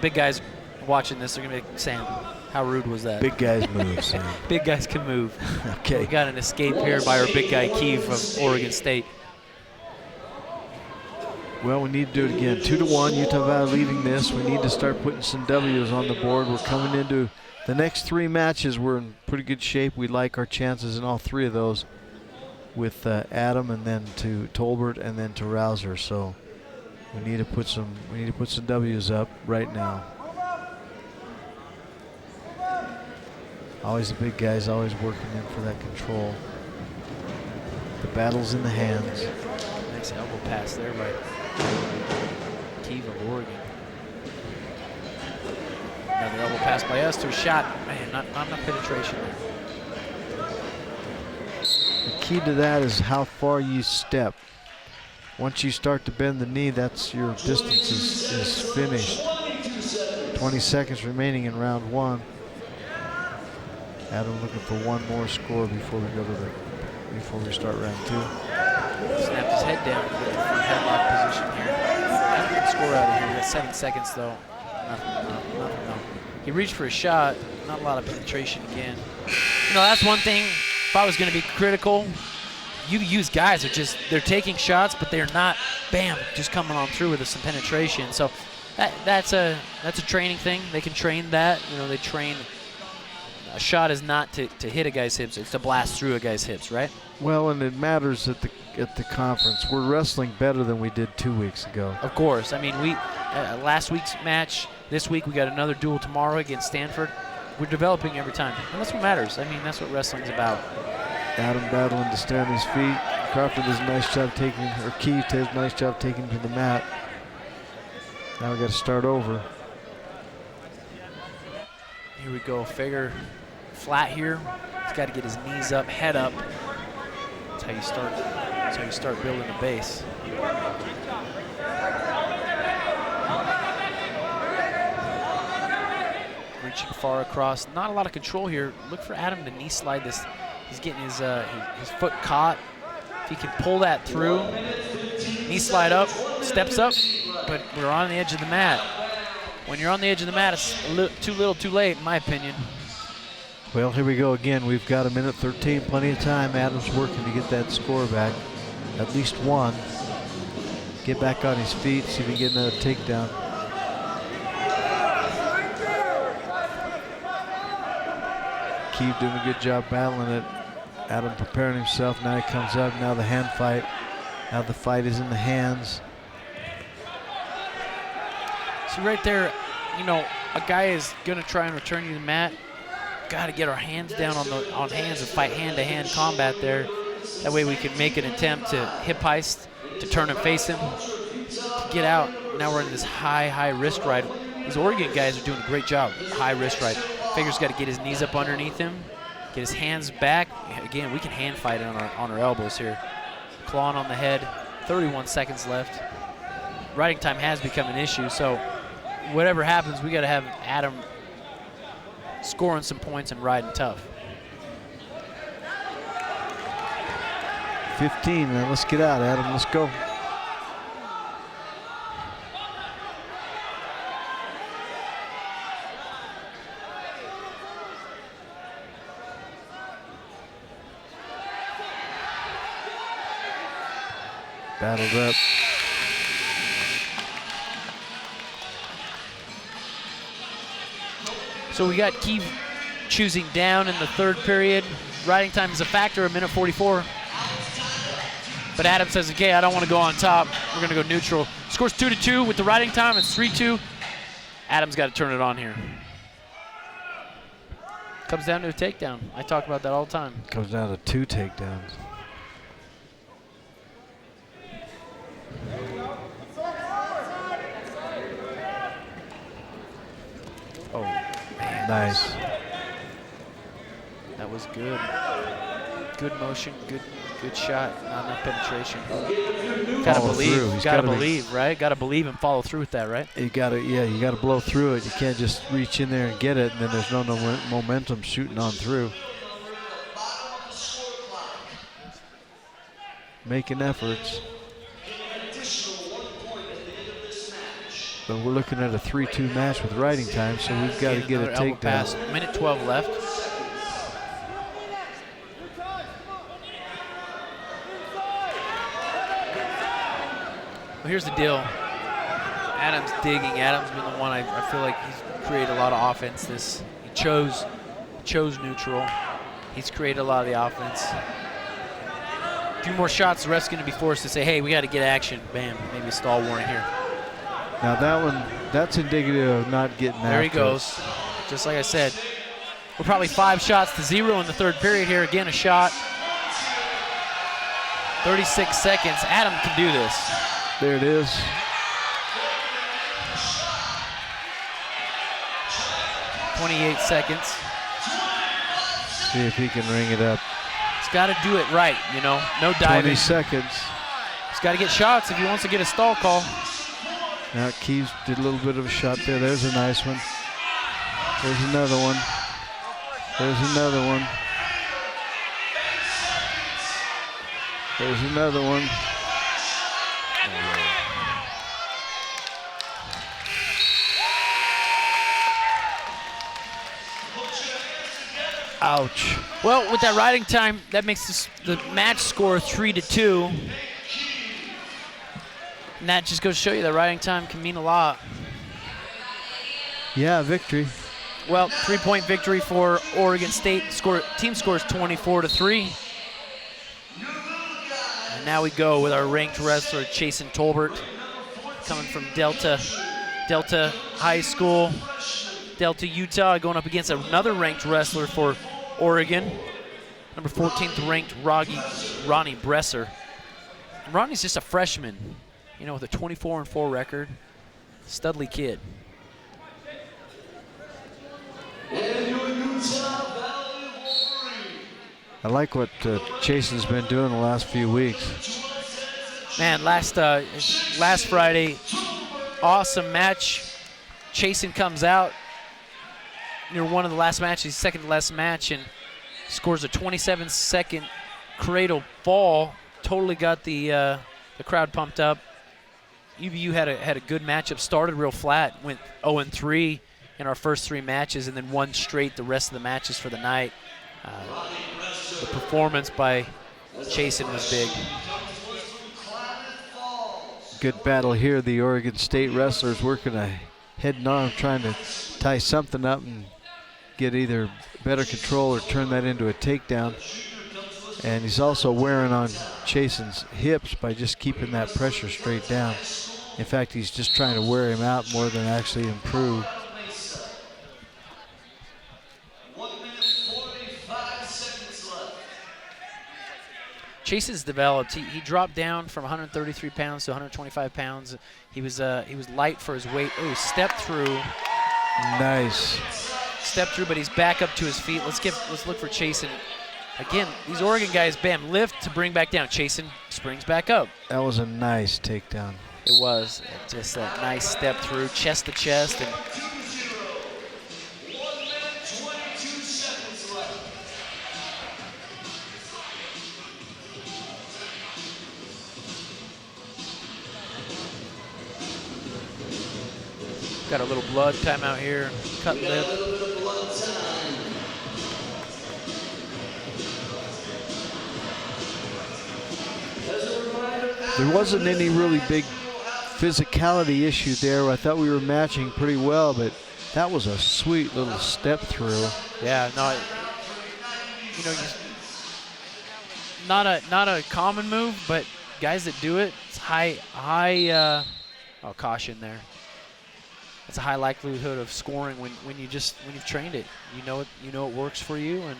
Big guys watching this are going to be saying, how rude was that? Big guys move, Sam. Big guys can move. Okay. We got an escape here by our big guy, Keeve, from Oregon State. Well, we need to do it again. 2-1, Utah Valley leading this. We need to start putting some W's on the board. We're coming into the next 3 matches. We're in pretty good shape. We like our chances in all 3 of those with Adam, and then to Tolbert, and then to Rouser. So we need to put some W's up right now. Always the big guys, always working in for that control. The battle's in the hands. Nice elbow pass there by Keeve of Oregon. Another elbow pass by us to a shot. Man, not enough penetration there. The key to that is how far you step. Once you start to bend the knee, that's your distance is finished. 20 seconds remaining in round 1. Adam looking for one more score before we start round 2. Snapped his head down to get the front headlock position here. Adam can score out of here. We got 7 seconds though. Nothing, no. He reached for a shot. Not a lot of penetration again. You know, that's one thing. If I was going to be critical, UVU's guys are they're taking shots, but they're not, bam, just coming on through with some penetration. So that's a training thing. They can train that. You know, they train. A shot is not to hit a guy's hips; it's to blast through a guy's hips, right? Well, and it matters at the conference. We're wrestling better than we did 2 weeks ago. Of course. I mean, we last week's match. This week we got another duel tomorrow against Stanford. We're developing every time, and that's what matters. I mean, that's what wrestling's about. Adam battling to stay on his feet. Crawford does a nice job taking, or Keith does a nice job taking him to the mat. Now we got to start over. Here we go. Fager flat here. He's got to get his knees up, head up. That's how you start. That's how you start building a base. Reaching far across. Not a lot of control here. Look for Adam to knee slide this. He's getting his foot caught. If he can pull that through, knee slide up, steps up, but we're on the edge of the mat. When you're on the edge of the mat, it's too little, too late, in my opinion. Well, here we go again. We've got a minute 13, plenty of time. Adam's working to get that score back, at least one. Get back on his feet, see if he can get another takedown. Keith doing a good job battling it. Adam preparing himself. Now he comes up. Now the hand fight. Now the fight is in the hands. See right there, you know, a guy is gonna try and return you to the mat. Got to get our hands down on hands and fight hand-to-hand combat there. That way we can make an attempt to hip heist, to turn and face him, to get out. Now we're in this high wrist ride. These Oregon guys are doing a great job. High wrist ride. Fager's got to get his knees up underneath him, get his hands back. Again, we can hand fight on our elbows here. Clawing on the head. 31 seconds left. Riding time has become an issue, so whatever happens, we got to have Adam scoring some points and riding tough. 15, now let's get out, Adam, let's go. Battled up. So we got Keeve choosing down in the third period. Riding time is a factor, a minute 44. But Adam says, okay, I don't want to go on top. We're going to go neutral. Scores 2-2 with the riding time. It's 3-2. Adam's got to turn it on here. Comes down to a takedown. I talk about that all the time. Comes down to 2 takedowns. Oh, man. Nice. That was good. Good motion, good shot, not enough penetration. Gotta believe, gotta believe, right? Gotta believe and follow through with that, right? You gotta blow through it. You can't just reach in there and get it, and then there's no momentum shooting on through. Making efforts. But we're looking at a 3-2 match with riding time, so we've got to get a takedown. Minute 12 left. Well, here's the deal. Adam's digging. Adam's been the one I feel like he's created a lot of offense. He chose neutral. He's created a lot of the offense. A few more shots, the ref's going to be forced to say, hey, we got to get action. Bam, maybe a stall warning here. Now that one, that's indicative of not getting There he goes. Just like I said, We're probably 5 shots to 0 in the third period here. Again, a shot. 36 seconds. Adam can do this. There it is. .28 seconds. See if he can ring it up. He's got to do it right, you know. No diving. 20 seconds. He's got to get shots if he wants to get a stall call. Now Keeves did a little bit of a shot there. There's a nice one. There's another one. There's another one. There's another one. Ouch. Well, with that riding time, that makes the match score 3-2. And that just goes to show you that riding time can mean a lot. Yeah, victory. Well, 3-point victory for Oregon State. Team scores 24-3. And now we go with our ranked wrestler, Chasen Tolbert, coming from Delta High School, Delta, Utah, going up against another ranked wrestler for Oregon, number 14th ranked Ronnie Bresser. And Ronnie's just a freshman, you know, with a 24-4 record. Studly kid. I like what Chasen's been doing the last few weeks. Man, last Friday, awesome match. Chasen comes out near one of the last matches, second to last match, and scores a 27-second cradle fall. Totally got the crowd pumped up. UVU had a good matchup. Started real flat, went 0-3 in our first 3 matches, and then won straight the rest of the matches for the night. The performance by Chasen was big. Good battle here. The Oregon State wrestlers working a head and arm, trying to tie something up and get either better control or turn that into a takedown. And he's also wearing on Chasen's hips by just keeping that pressure straight down. In fact, he's just trying to wear him out more than actually improve. 1 minute 45 seconds left. Chasen's developed. He dropped down from 133 pounds to 125 pounds. He was light for his weight. Oh, step through. Nice. Step through, but he's back up to his feet. Let's look for Chasen. Again, these Oregon guys, bam, lift to bring back down. Chasen springs back up. That was a nice takedown. It was just that nice step through, chest to chest, and 1 minute 22 seconds left. got a little blood timeout here. Cut A lip. little bit of blood time. As a reminder, There wasn't any really big physicality issue there. I thought we were matching pretty well, but that was a sweet little step through. Yeah, no, you know, not a common move, but guys that do it, it's high. Oh, caution there. It's a high likelihood of scoring when you've trained it. You know it works for you, and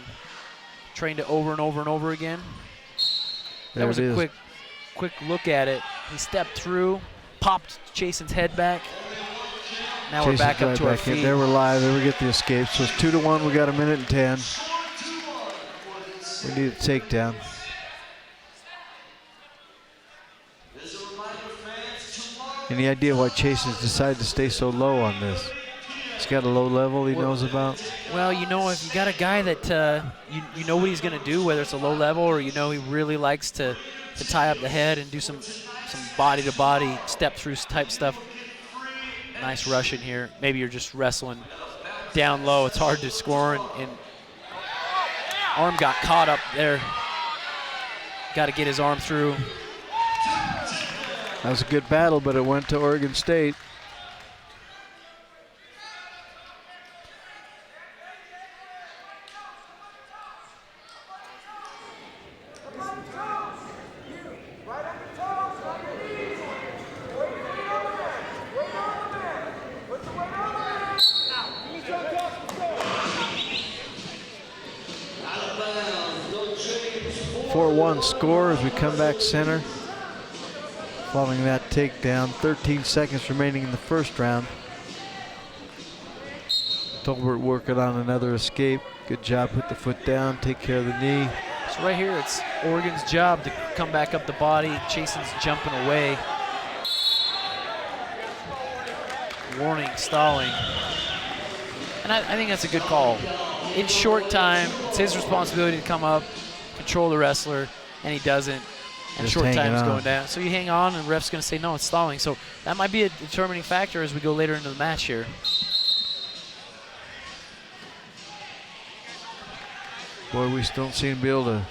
trained it over and over and over again. That There was it a is. quick look at it. He stepped through, popped Chasen's head back. Now we're Chasen's back up right to our back in. feet. There we're live. There we get the escape. So it's 2-1. We got a minute and 10. We need a takedown. as a reminder, fans, tomorrow. Any idea why Chasen's decided to stay so low on this? He's got a low level he knows about. Well, you know, if you got a guy that you know what he's going to do, whether it's a low level or you know he really likes to tie up the head and do some body-to-body step-through type stuff. Nice rush in here. Maybe you're just wrestling down low. It's hard to score, and arm got caught up there. Got to get his arm through. That was a good battle, but it went to Oregon State. 4-1 score as we come back center. Following that takedown, 13 seconds remaining in the first round. Tolbert working on another escape. Good job, put the foot down, take care of the knee. So right here, it's Oregon's job to come back up the body. Chasen's jumping away. Warning, stalling. And I think that's a good call. In short time, it's his responsibility to come up, control the wrestler, and he doesn't. And Just short time hanging is on. going down. So you hang on, and the ref's going to say, no, it's stalling. So that might be a determining factor as we go later into the match here. Boy, we still don't seem to be able to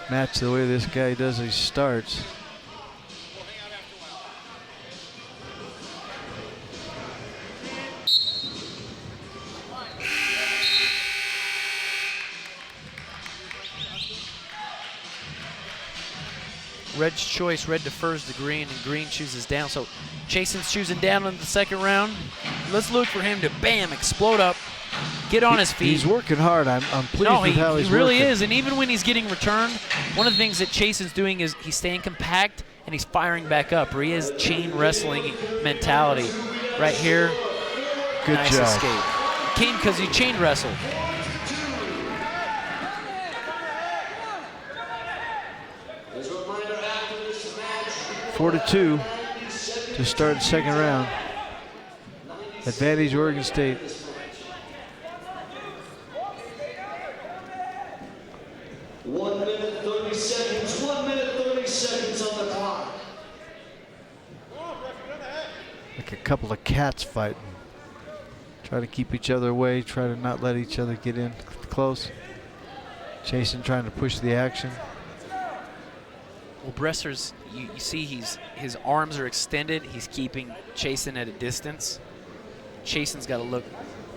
match the way this guy does his starts. Red's choice, red defers to green, and green chooses down. So Chasen's choosing down in the second round. Let's look for him to, bam, explode up, get on his feet. He's working hard. I'm pleased No, with how he's he really working. is. And even when he's getting returned, one of the things that Chasen's doing is he's staying compact and he's firing back up, or he has chain wrestling mentality. Right here, Good nice job. escape. Came because he chain wrestled. As a reminder, after this match, 4-2 to start the second round. Advantage Oregon State. One minute 30 seconds. 1 minute 30 seconds on the clock. Like a couple of cats fighting. Try to keep each other away, try to not let each other get in close. Chasen trying to push the action. Well, Bresser's, you see his arms are extended. He's keeping Chasen at a distance. Chasen's got to look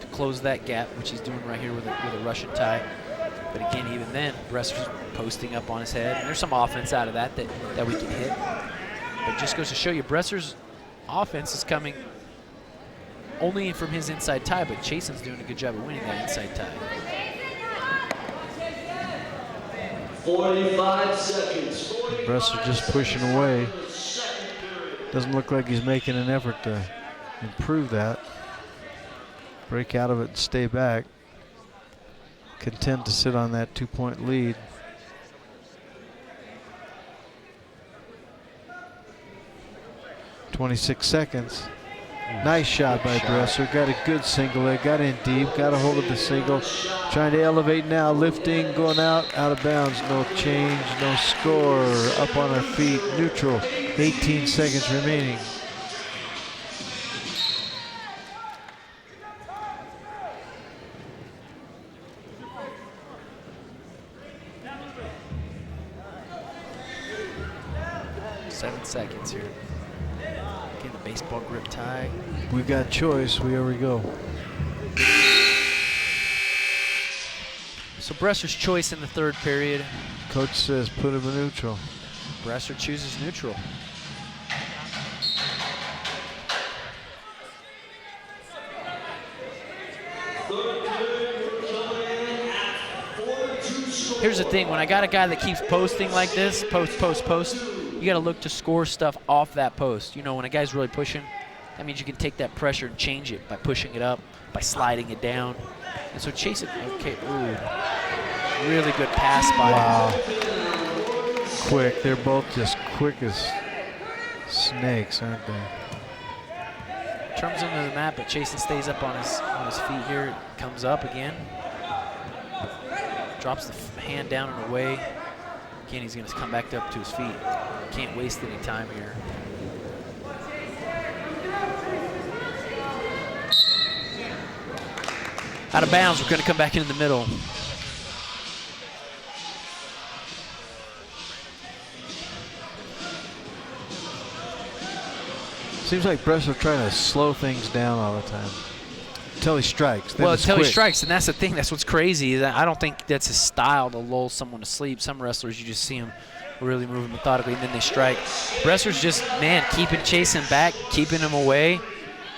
to close that gap, which he's doing right here with a Russian tie. But again, even then, Bresser's posting up on his head. And there's some offense out of that we can hit. But it just goes to show you, Bresser's offense is coming only from his inside tie, but Chasen's doing a good job of winning that inside tie. 45 seconds. Bresser just pushing away. Doesn't look like he's making an effort to improve that. Break out of it and stay back. Content to sit on that 2-point lead. .26 seconds. Nice shot by Bresser. Got a good single leg. Got in deep. Got a hold of the single. Trying to elevate now. Lifting. Going out. Out of bounds. No change. No score. Up on our feet. Neutral. 18 seconds remaining. Seven seconds here. Again, the baseball grip tie. We got choice. Here we go. So Bresser's choice in the third period. Coach says put him in neutral. Bresser chooses neutral. Here's the thing, when I got a guy that keeps posting like this, post, you got to look to score stuff off that post. You know, when a guy's really pushing, that means you can take that pressure and change it by pushing it up, by sliding it down. And so chase it. Okay, ooh. Really good pass by him. Quick. They're both just quick as snakes, aren't they? Turns into the mat, but Chasen stays up on his feet here. Comes up again. Drops the hand down and away. Again, he's going to come back up to his feet. Can't waste any time here. Out of bounds, we're going to come back into the middle. Seems like Bresser trying to slow things down all the time. Until he strikes. Then Well, it's until he quick. strikes, and that's the thing. That's what's crazy. Is that I don't think that's his style to lull someone to sleep. Some wrestlers, you just see them really moving methodically, and then they strike. Bresser's just, man, keeping Chasen back, keeping him away.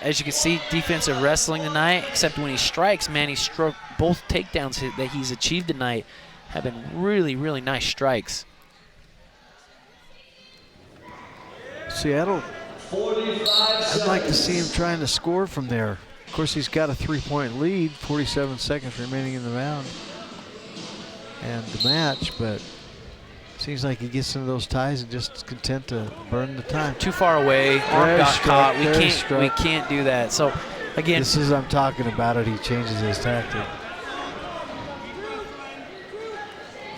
As you can see, defensive wrestling tonight, except when he strikes, man, he struck both takedowns that he's achieved tonight have been really, really nice strikes. Seattle, 45 I'd like to seconds. see him trying to score from there. Of course, he's got a 3-point lead, 47 seconds remaining in the round and the match, but seems like he gets into those ties and just is content to burn the time. Too far away. Arm got caught. We struck. can't do that. So again, This is I'm talking about it. He changes his tactic.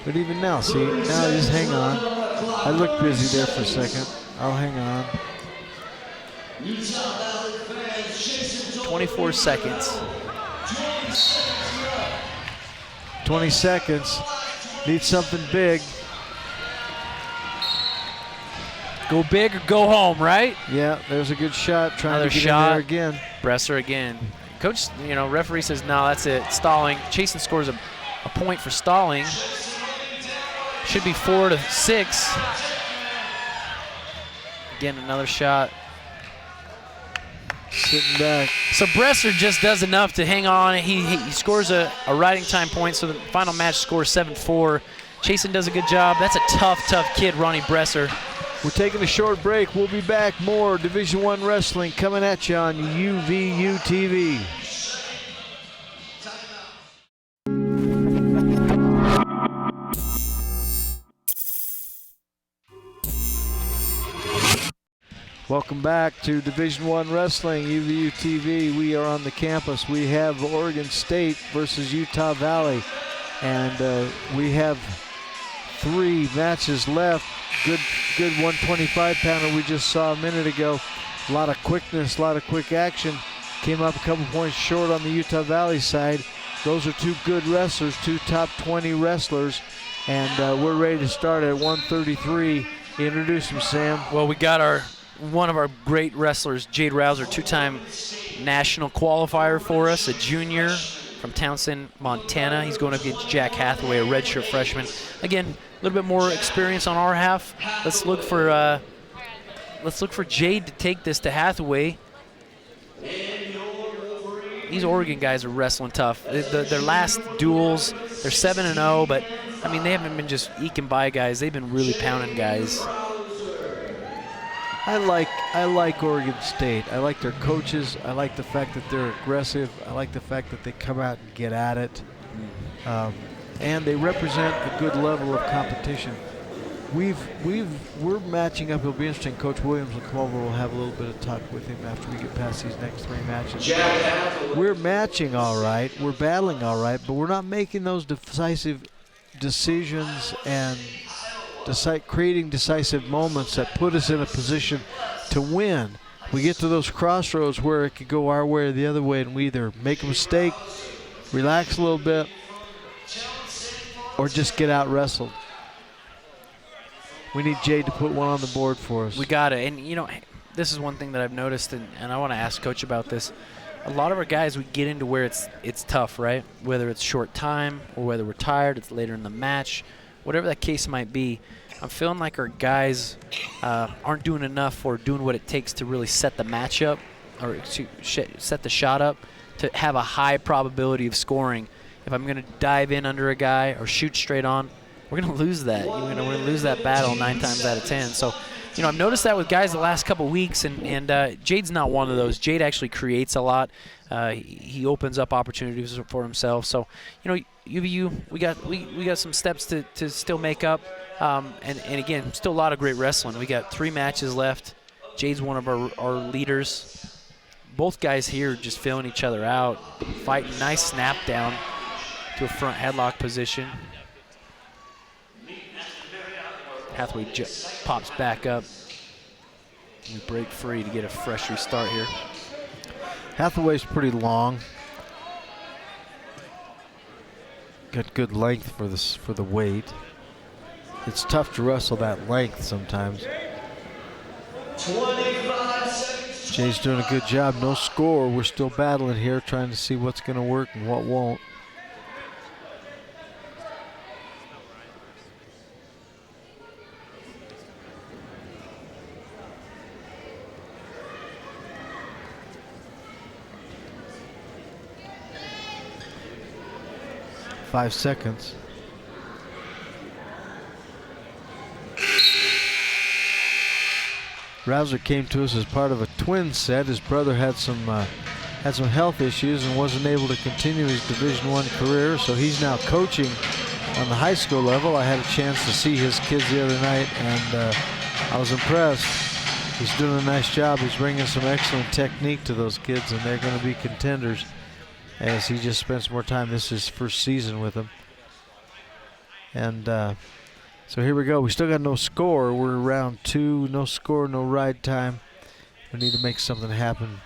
But even now, see, now just hang on. I look busy there for a second. I'll hang on. 24 seconds. 20 seconds. Need something big. Go big or go home, right? Yeah, there's a good shot. Trying Another to get shot. in there again. Bresser again. Coach, referee says, no, that's it. Stalling. Chasen scores a point for stalling. Should be 4-6. Again, another shot. Sitting back. So Bresser just does enough to hang on. He scores a riding time point, so the final match score 7-4. Chasen does a good job. That's a tough kid, Ronnie Bresser. We're taking a short break. We'll be back. More Division I Wrestling coming at you on UVU TV. Welcome back to Division I Wrestling, UVU TV. We are on the campus. We have Oregon State versus Utah Valley, and we have 3 matches left. Good 125-pounder we just saw a minute ago. A lot of quickness, a lot of quick action. Came up a couple points short on the Utah Valley side. Those are 2 good wrestlers, 2 top 20 wrestlers, and we're ready to start at 133. Introduce them, Sam. Well, we got one of our great wrestlers, Jade Rouser, 2-time national qualifier for us, a junior from Townsend, Montana. He's going up against Jack Hathaway, a redshirt freshman. Again, a little bit more experience on our half. Let's look for Jade to take this to Hathaway. These Oregon guys are wrestling tough. Their last duels, they're 7-0, but I mean they haven't been just eking by guys. They've been really pounding guys. I like Oregon State. I like their coaches. I like the fact that they're aggressive. I like the fact that they come out and get at it. And they represent a good level of competition. We're matching up. It'll be interesting. Coach Williams will come over. We'll have a little bit of talk with him after we get past these next 3 matches. We're matching all right. We're battling all right, but we're not making those decisive decisions and creating decisive moments that put us in a position to win. We get to those crossroads where it could go our way or the other way, and we either make a mistake, relax a little bit, or just get out wrestled. We need Jade to put one on the board for us. We got it. And, this is one thing that I've noticed, and I want to ask Coach about this. A lot of our guys, we get into where it's tough, right? Whether it's short time or whether we're tired, it's later in the match. Whatever that case might be, I'm feeling like our guys aren't doing enough or doing what it takes to really set the match up or to set the shot up to have a high probability of scoring. If I'm going to dive in under a guy or shoot straight on, we're going to lose that. We're going to lose that battle 9 times out of 10. So, I've noticed that with guys the last couple weeks, and Jade's not one of those. Jade actually creates a lot. He opens up opportunities for himself. So, UVU, we got some steps to still make up, and again, still a lot of great wrestling. We got 3 matches left. Jade's one of our leaders. Both guys here just filling each other out, fighting. Nice snap down to a front headlock position. Hathaway pops back up. We break free to get a fresh restart here. Hathaway's pretty long. Got good length for the weight. It's tough to wrestle that length sometimes. 25 seconds. Jay's doing a good job. No score. We're still battling here, trying to see what's going to work and what won't. Five seconds. Rouser came to us as part of a twin set. His brother had some health issues and wasn't able to continue his Division I career, so he's now coaching on the high school level. I had a chance to see his kids the other night, and I was impressed. He's doing a nice job. He's bringing some excellent technique to those kids, and they're going to be contenders as he just spends more time. This is his first season with them. And so here we go. We still got no score. We're round 2, no score, no ride time. We need to make something happen.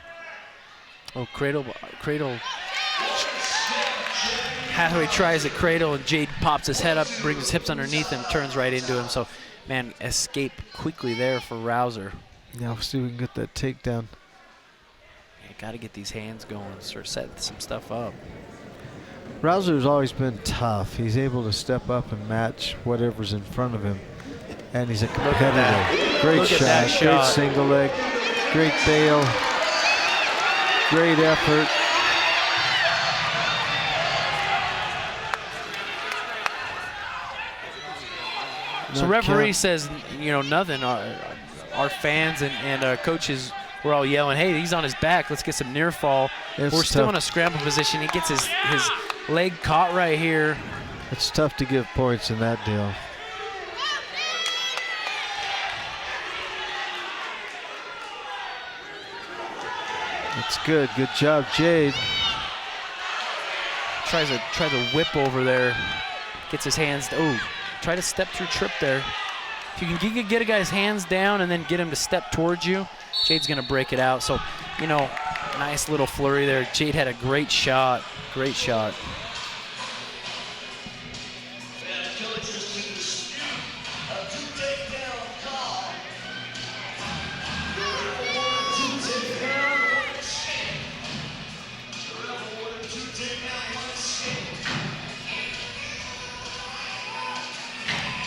Oh, cradle. Hathaway tries the cradle, and Jade pops his head up, brings his hips underneath him, turns right into him. So, man, escape quickly there for Rouser. Now we'll see if we can get that takedown. Yeah, got to get these hands going, start setting some stuff up. Rouser's always been tough. He's able to step up and match whatever's in front of him. And he's a competitor. Great shot, great single leg, great bail, great effort. So referee says, you know, nothing. Our fans and coaches were all yelling, hey, he's on his back. Let's get some near fall. We're still in a scramble position. He gets his leg caught right here. It's tough to give points in that deal. It's good. Good job, Jade. Tries to whip over there. Gets his hands. Oh, try to step through trip there. If you can get a guy's hands down and then get him to step towards you, Jade's going to break it out. So, you know, nice little flurry there. Jade had a great shot. Great shot.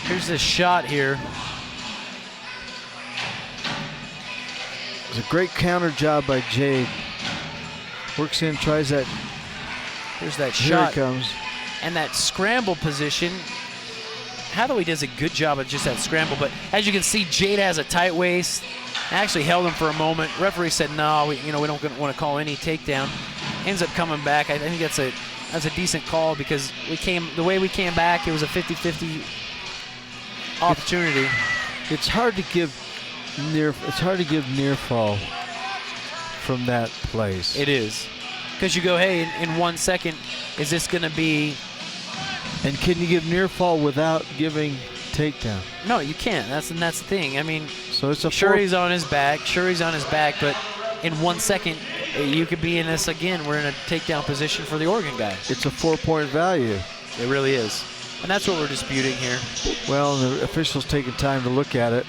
Here's this shot here. It's a great counter job by Jade. Works in, tries that. Here's that Here shot. it comes. And that scramble position. Hathaway does a good job of just that scramble, but as you can see, Jade has a tight waist. Actually held him for a moment. Referee said, no, we don't want to call any takedown. Ends up coming back. I think that's a decent call because the way we came back, it was a 50-50 opportunity. It's hard to give near fall from that place. It is. Because you go, hey, in 1 second, is this going to be... And can you give near fall without giving takedown? No, you can't. That's the thing. I mean, so it's a sure he's on his back, but in 1 second, you could be in this again. We're in a takedown position for the Oregon guy. It's a 4-point value. It really is. And that's what we're disputing here. Well, the official's taking time to look at it,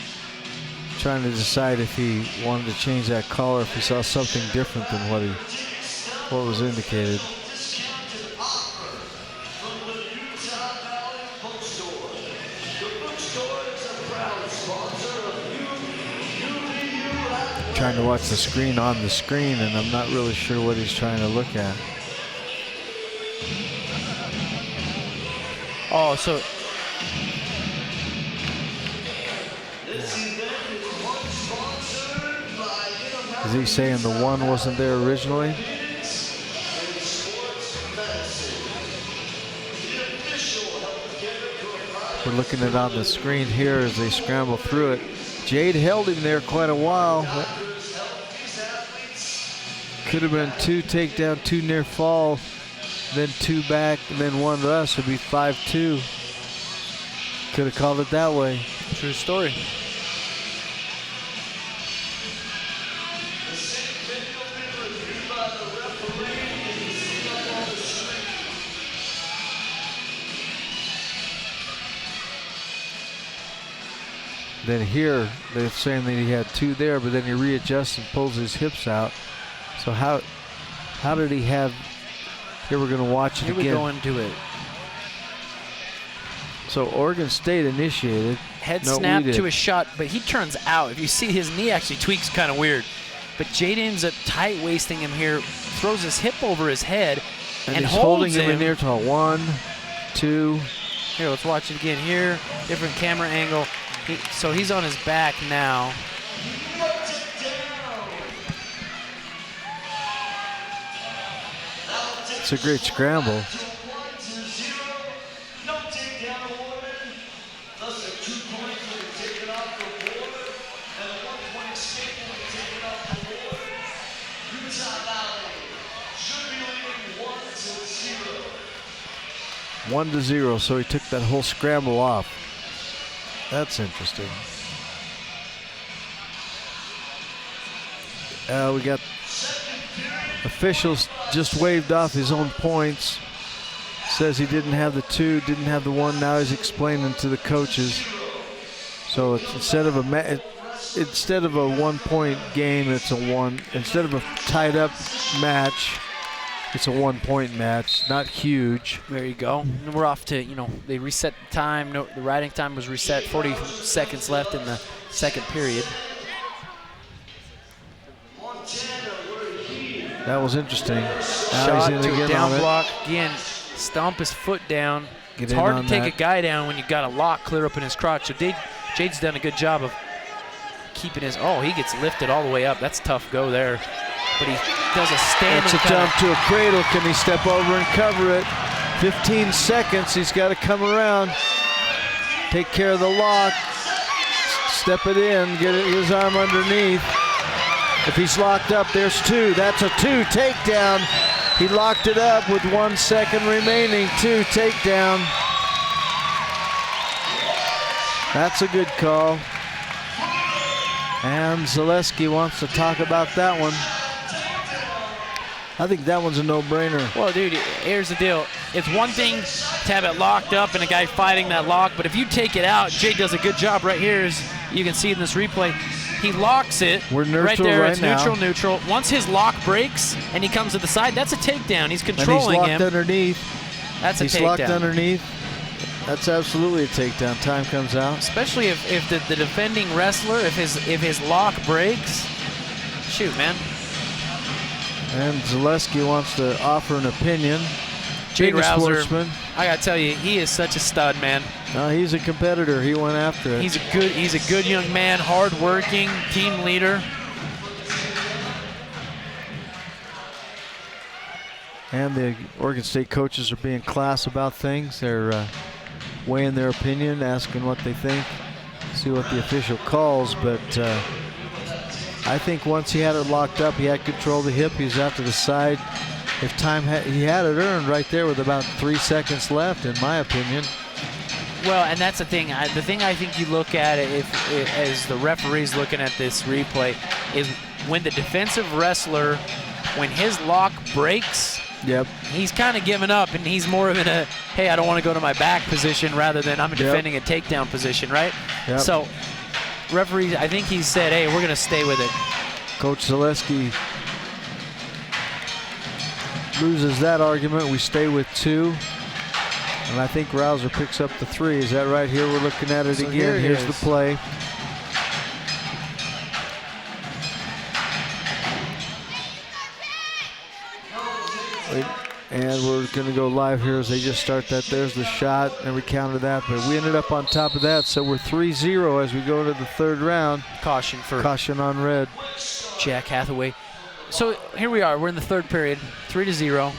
trying to decide if he wanted to change that call or if he saw something different than what was indicated. Trying to watch the screen on the screen, and I'm not really sure what he's trying to look at. Oh, so is he saying the one wasn't there originally? We're looking at it on the screen here as they scramble through it. Jade held him there quite a while. Could have been 2 takedown, 2 near fall, then 2 back, and then 1 to us. Would be 5-2. Could have called it that way. true story. Then here, they're saying that he had 2 there, but then he readjusts and pulls his hips out. So how did he have? Here we're going to watch it again. Here we go into it. So Oregon State initiated. Head snap to a shot, but he turns out. If you see, his knee actually tweaks kind of weird. But Jade ends up tight waisting him here, throws his hip over his head, and he's holds holding him him in there till 1, 2. Here, let's watch it again here. Different camera angle. So he's on his back now. That's a great scramble. No takedown awarded. Thus a 2 points will be taken off the board, and a 1 point escape will be taken off the board. Utah Valley should be leading 1-0. 1-0, so he took that whole scramble off. That's interesting. We got officials just waved off his own points. Says he didn't have the 2, didn't have the 1. Now he's explaining to the coaches. So it's instead of a 1-point game, it's a 1. Instead of a tied up match, it's a 1-point match. Not huge. There you go. And we're off to, they reset the time. No, the riding time was reset. 40 seconds left in the second period. That was interesting. Shot to a down block. Again, stomp his foot down. It's hard to take a guy down when you got a lock clear up in his crotch. So Jade's done a good job of keeping his. Oh, he gets lifted all the way up. That's a tough go there. But he does a standing. It's a jump to a cradle. Can he step over and cover it? 15 seconds. He's got to come around, take care of the lock, step it in, get his arm underneath. If he's locked up, there's 2. That's a 2 takedown. He locked it up with 1 second remaining. 2 takedown. That's a good call. And Zaleski wants to talk about that one. I think that one's a no-brainer. Well, dude, here's the deal. It's one thing to have it locked up and a guy fighting that lock, but if you take it out, Jade does a good job right here, as you can see in this replay. He locks it. We're neutral right there. Right it's now. neutral. Once his lock breaks and he comes to the side, that's a takedown. He's controlling and he's locked him. Underneath. That's a he's takedown. He's locked underneath. That's absolutely a takedown. Time comes out. Especially if the defending wrestler, if his lock breaks, shoot, man. And Zaleski wants to offer an opinion. Jade Rouser, sportsman. I gotta tell you, he is such a stud, man. No, he's a competitor. He went after it. He's a good young man, hard-working, team leader. And the Oregon State coaches are being class about things. They're weighing their opinion, asking what they think, see what the official calls. But I think once he had it locked up, he had control of the hip. He was out to the side. If time he had it earned right there with about 3 seconds left, in my opinion. Well, and that's the thing. The thing I think you look at it as the referee's looking at this replay is when the defensive wrestler, when his lock breaks, yep, he's kind of giving up, and he's more of in a, hey, I don't want to go to my back position rather than I'm defending a takedown position, right? Yep. So, referee, I think he said, hey, we're going to stay with it. Coach Zaleski loses that argument. We stay with 2. And I think Rouser picks up the 3. Is that right? Here we're looking at it again. Here's the play. And we're going to go live here as they just start that. There's the shot, and we counted that. But we ended up on top of that, so we're 3-0 as we go to the 3rd round. Caution on red. Jack Hathaway. So here we are. We're in the 3rd period, 3-0.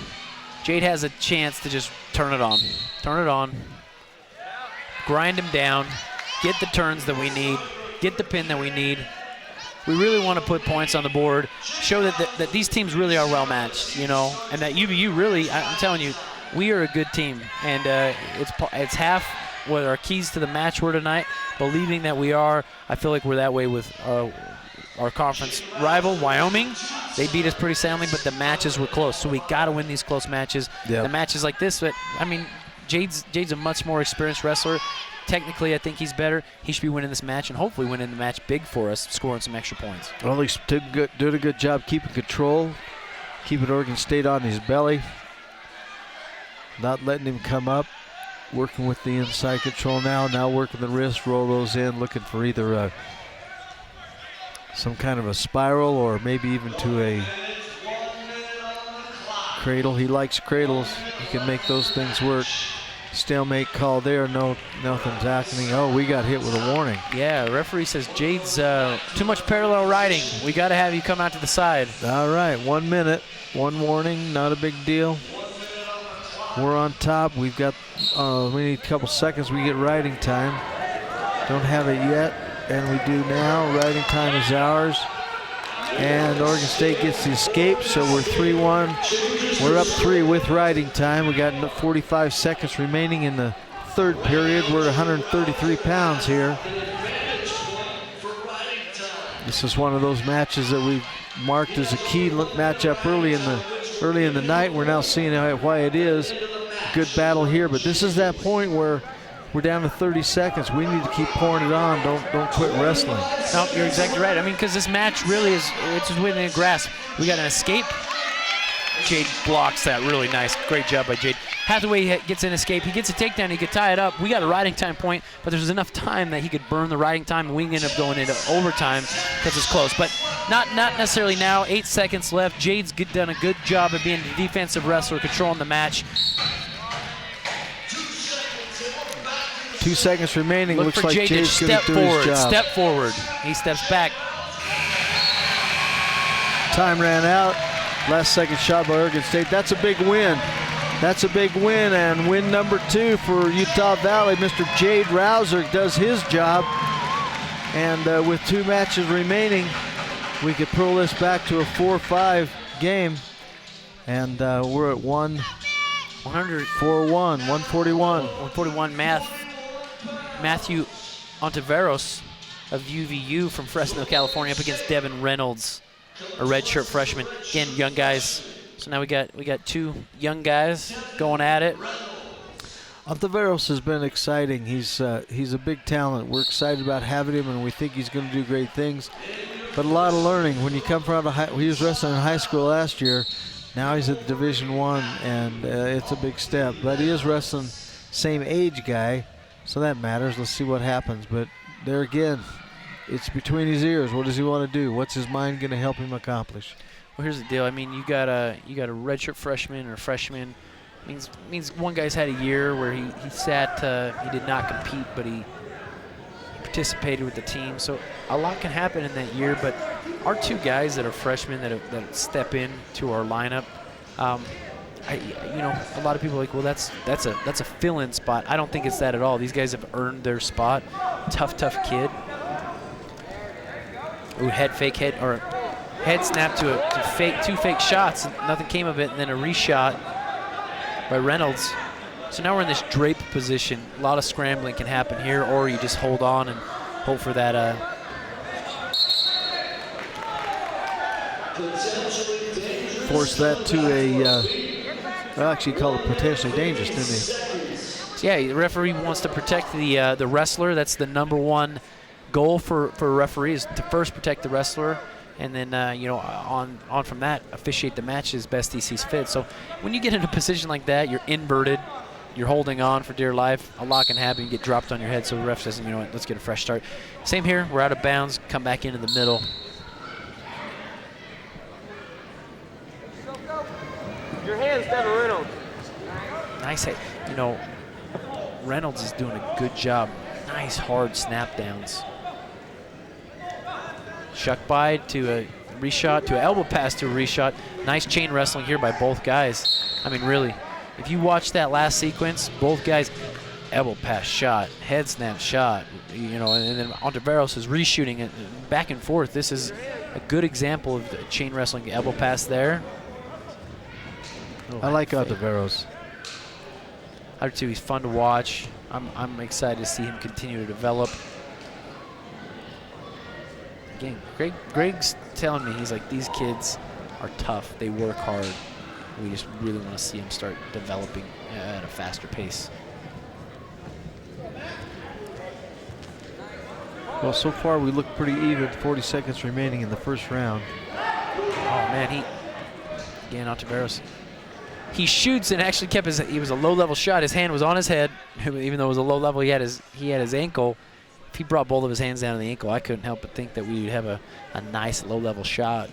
Jade has a chance to just turn it on. Turn it on. Grind him down. Get the turns that we need. Get the pin that we need. We really want to put points on the board. Show that these teams really are well matched, and that UVU really, I'm telling you, we are a good team. And it's half what our keys to the match were tonight. Believing that we are, I feel like we're that way with our conference rival, Wyoming. They beat us pretty soundly, but the matches were close. So we got to win these close matches. Yep. The matches like this, but I mean, Jade's a much more experienced wrestler. Technically, I think he's better. He should be winning this match and hopefully winning the match big for us, scoring some extra points. Well, he's did a good job keeping control, keeping Oregon State on his belly, not letting him come up, working with the inside control now working the wrist, roll those in, looking for either some kind of a spiral or maybe even to a cradle. He likes cradles. He can make those things work. Stalemate call there. No, nothing's happening. Oh, we got hit with a warning. Yeah, the referee says, Jade's too much parallel riding. We got to have you come out to the side. All right, 1 minute, 1 warning, not a big deal. We're on top. We've got, we need a couple seconds. We get riding time. Don't have it yet, and we do now. Riding time is ours. And Oregon State gets the escape, so we're 3-1. We're up 3 with riding time. We got 45 seconds remaining in the third period. We're at 133 pounds here. This is one of those matches that we've marked as a key matchup early in the night. We're now seeing why it is a good battle here, but this is that point where we're down to 30 seconds. We need to keep pouring it on. Don't quit wrestling. No, you're exactly right. I mean, because this match really is, it's just within a grasp. We got an escape. Jade blocks that really nice. Great job by Jade. Hathaway gets an escape. He gets a takedown. He could tie it up. We got a riding time point, but there's enough time that he could burn the riding time, and we end up going into overtime because it's close. But not necessarily now. 8 seconds left. Jade's done a good job of being the defensive wrestler, controlling the match. 2 seconds remaining. Look Looks for like Jade to Jade's going step to do his forward. job. Step forward. He steps back. Time ran out. Last second shot by Oregon State. That's a big win. That's a big win, and win number 2 for Utah Valley. Mr. Jade Rouser does his job, and with 2 matches remaining, we could pull this back to a 4-5 game, and we're at 141. Matthew Ontiveros of UVU from Fresno, California, up against Devin Reynolds, a redshirt freshman. Again, young guys. So now we got 2 young guys going at it. Ontiveros has been exciting. He's a big talent. We're excited about having him, and we think he's going to do great things. But a lot of learning. When you come from he was wrestling in high school last year. Now he's at Division I, and it's a big step. But he is wrestling same age guy, so that matters. Let's see what happens. But there again, it's between his ears. What does he want to do? What's his mind going to help him accomplish? Well, here's the deal. I mean, you got a redshirt freshman or freshman. Means one guy's had a year where he sat. He did not compete, but he participated with the team. So a lot can happen in that year. But our 2 guys that are freshmen that step into our lineup, a lot of people are like, well, that's a fill-in spot. I don't think it's that at all. These guys have earned their spot. Tough kid. Ooh, head snap to 2 fake shots. And nothing came of it, and then a reshot by Reynolds. So now we're in this drape position. A lot of scrambling can happen here, or you just hold on and hope for that. Force that to a, actually called it potentially dangerous, didn't he? So yeah, the referee wants to protect the wrestler. That's the #1 goal for a referee, is to first protect the wrestler, and then on from that, officiate the match as best he sees fit. So when you get in a position like that, you're inverted, you're holding on for dear life. A lot can happen. You get dropped on your head, so the ref says, you know what, let's get a fresh start. Same here. We're out of bounds. Come back into the middle. Your hands, Devin Reynolds. Nice hit. Reynolds is doing a good job. Nice hard snap downs. Shuck by to a reshot, to an elbow pass to a reshot. Nice chain wrestling here by both guys. I mean, really, if you watch that last sequence, both guys, elbow pass shot, head snap shot, and then Ontiveros is reshooting it back and forth. This is a good example of the chain wrestling. Elbow pass there. I like Ontiveros. I do too. He's fun to watch. I'm excited to see him continue to develop. Again, Greg's telling me, he's like, these kids are tough. They work hard. We just really want to see them start developing at a faster pace. Well, so far we look pretty even. 40 seconds remaining in the first round. Oh man, again, Ontiveros. He shoots and actually kept he was a low-level shot. His hand was on his head, even though it was a low level. He had his ankle. If he brought both of his hands down to the ankle, I couldn't help but think that we would have a nice low-level shot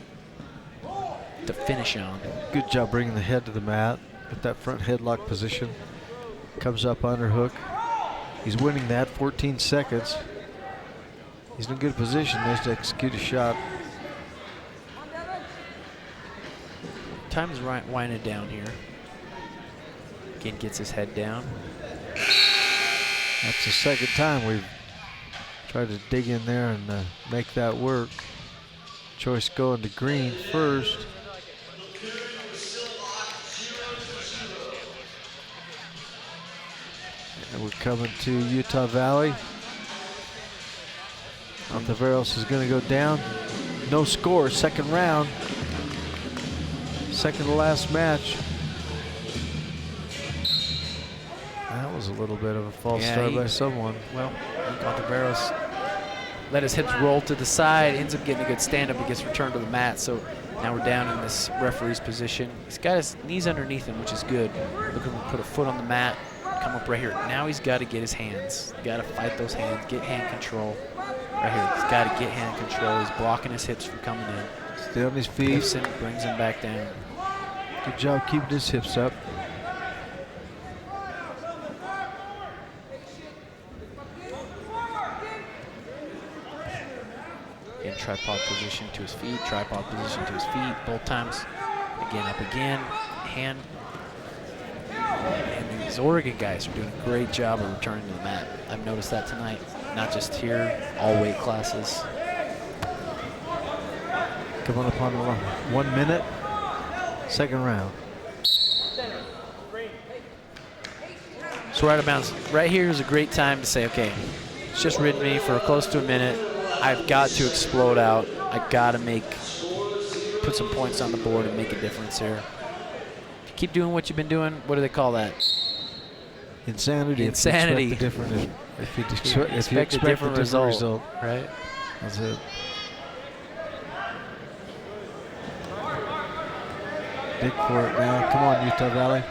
to finish on. Good job bringing the head to the mat at that front headlock position. Comes up underhook. He's winning that, 14 seconds. He's in a good position. Nice to execute a shot. Time is winding down here. Again, gets his head down. That's the second time we've tried to dig in there and make that work. Choice going to green first. And we're coming to Utah Valley. Ontiveros is going to go down. No score, second round. Second to last match. That was a little bit of a false start by someone. Well, Ontiveros let his hips roll to the side, ends up getting a good stand-up, and gets returned to the mat. So now we're down in this referee's position. He's got his knees underneath him, which is good. Look at him put a foot on the mat, come up right here. Now he's got to get his hands. Got to fight those hands, get hand control. Right here, he's got to get hand control. He's blocking his hips from coming in. Stay on his feet. Lifts him, brings him back down. Good job keeping his hips up. Again, tripod position to his feet, tripod position to his feet, both times. Again, up again, hand. And these Oregon guys are doing a great job of returning to the mat. I've noticed that tonight, not just here, all weight classes. Coming up on 1 minute, second round. So right about right here is a great time to say, okay, it's just ridden me for close to a minute. I've got to explode out. I've got to put some points on the board and make a difference here. If you keep doing what you've been doing, what do they call that? Insanity. Insanity. If you expect a different result, right? That's it. Dig for it now. Come on, Utah Valley.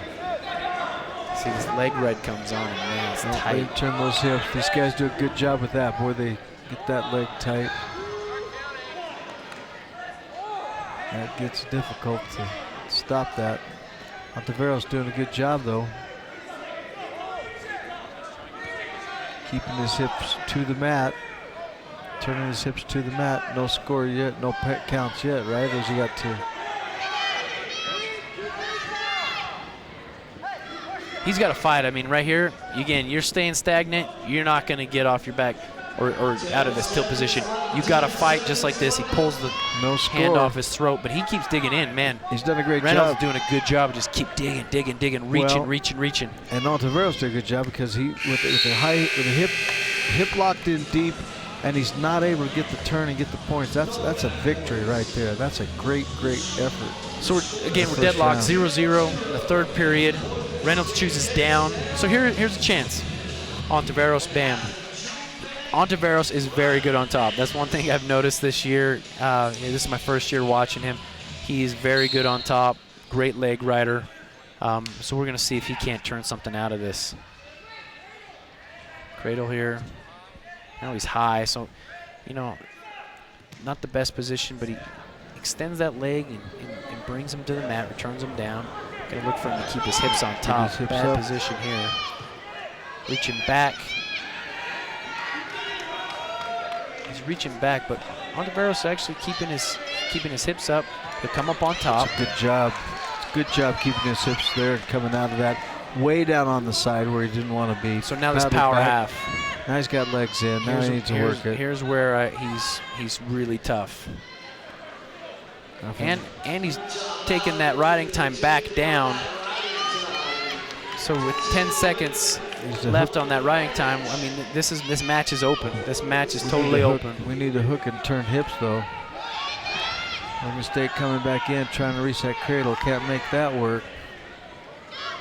See, this leg red comes on, and man, it's tight. Turn those hips. These guys do a good job with that. Boy, they get that leg tight. That gets difficult to stop that. Ontiveros doing a good job, though. Keeping his hips to the mat. Turning his hips to the mat. No score yet. No counts yet, right? As you got two. He's got to fight. I mean, right here, again, you're staying stagnant. You're not going to get off your back or out of this tilt position. You've got to fight just like this. He pulls the hand off his throat, but he keeps digging in, man. He's done a great Reynolds job. Reynolds doing a good job of just keep digging, reaching. And Ontiveros did a good job because he, with the hip locked in deep, and he's not able to get the turn and get the points. That's a victory right there. That's a great effort. So we're deadlocked 0-0 in the third period. Reynolds chooses down. So here's a chance. Ontiveros, bam. Ontiveros is very good on top. That's one thing I've noticed this year. This is my first year watching him. He's very good on top. Great leg rider. So we're going to see if he can't turn something out of this. Cradle here. Now he's high, so, not the best position, but he extends that leg and brings him to the mat, returns him down. Gonna look for him to keep his hips on top. Bad position here. Reaching back. He's reaching back, but Ontiveros actually keeping his hips up. He'll come up on top. That's a good job. Good job keeping his hips there and coming out of that way down on the side where he didn't want to be. So now this power half. Now he's got legs in. Now he needs to work it. Here's where he's really tough. And he's taking that riding time back down. So with 10 seconds left on that riding time, I mean, this match is open. This match is totally open. We need to hook and turn hips, though. No mistake coming back in, trying to reach that cradle. Can't make that work.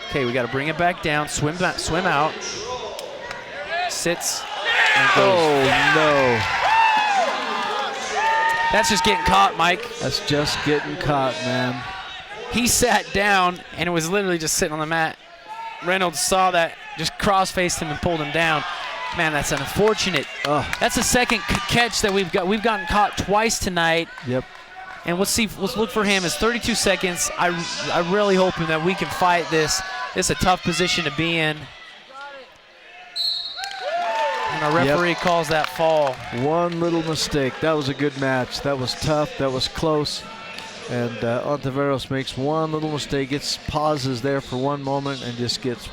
Okay, we got to bring it back down. Swim out. Sits. And goes. Oh, no. That's just getting caught, Mike. That's just getting caught, man. He sat down, and it was literally just sitting on the mat. Reynolds saw that, just cross-faced him and pulled him down. Man, that's unfortunate. That's the second catch that we've got. We've gotten caught twice tonight. Yep. And let's look for him. It's 32 seconds. I'm really hoping that we can fight this. It's a tough position to be in. And our referee calls that fall. One little mistake. That was a good match. That was tough. That was close. And Ontiveros makes one little mistake, pauses there for one moment, and just gets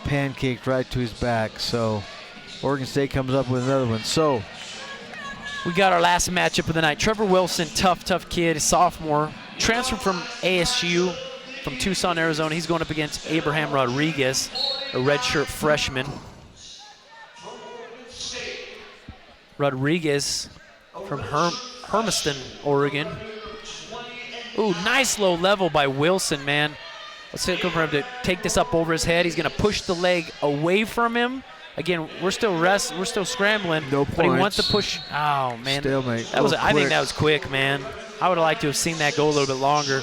pancaked right to his back. So Oregon State comes up with another one. So we got our last matchup of the night. Trevor Wilson, tough kid, a sophomore, transferred from ASU from Tucson, Arizona. He's going up against Abraham Rodriguez, a redshirt freshman. Rodriguez from Hermiston, Oregon. Ooh, nice low level by Wilson, man. Let's look for him to take this up over his head. He's going to push the leg away from him. Again, we're still scrambling. No but he wants points. to push. Oh man, Stalemate. That was. I think Quick. that was quick, man. I would have liked to have seen that go a little bit longer.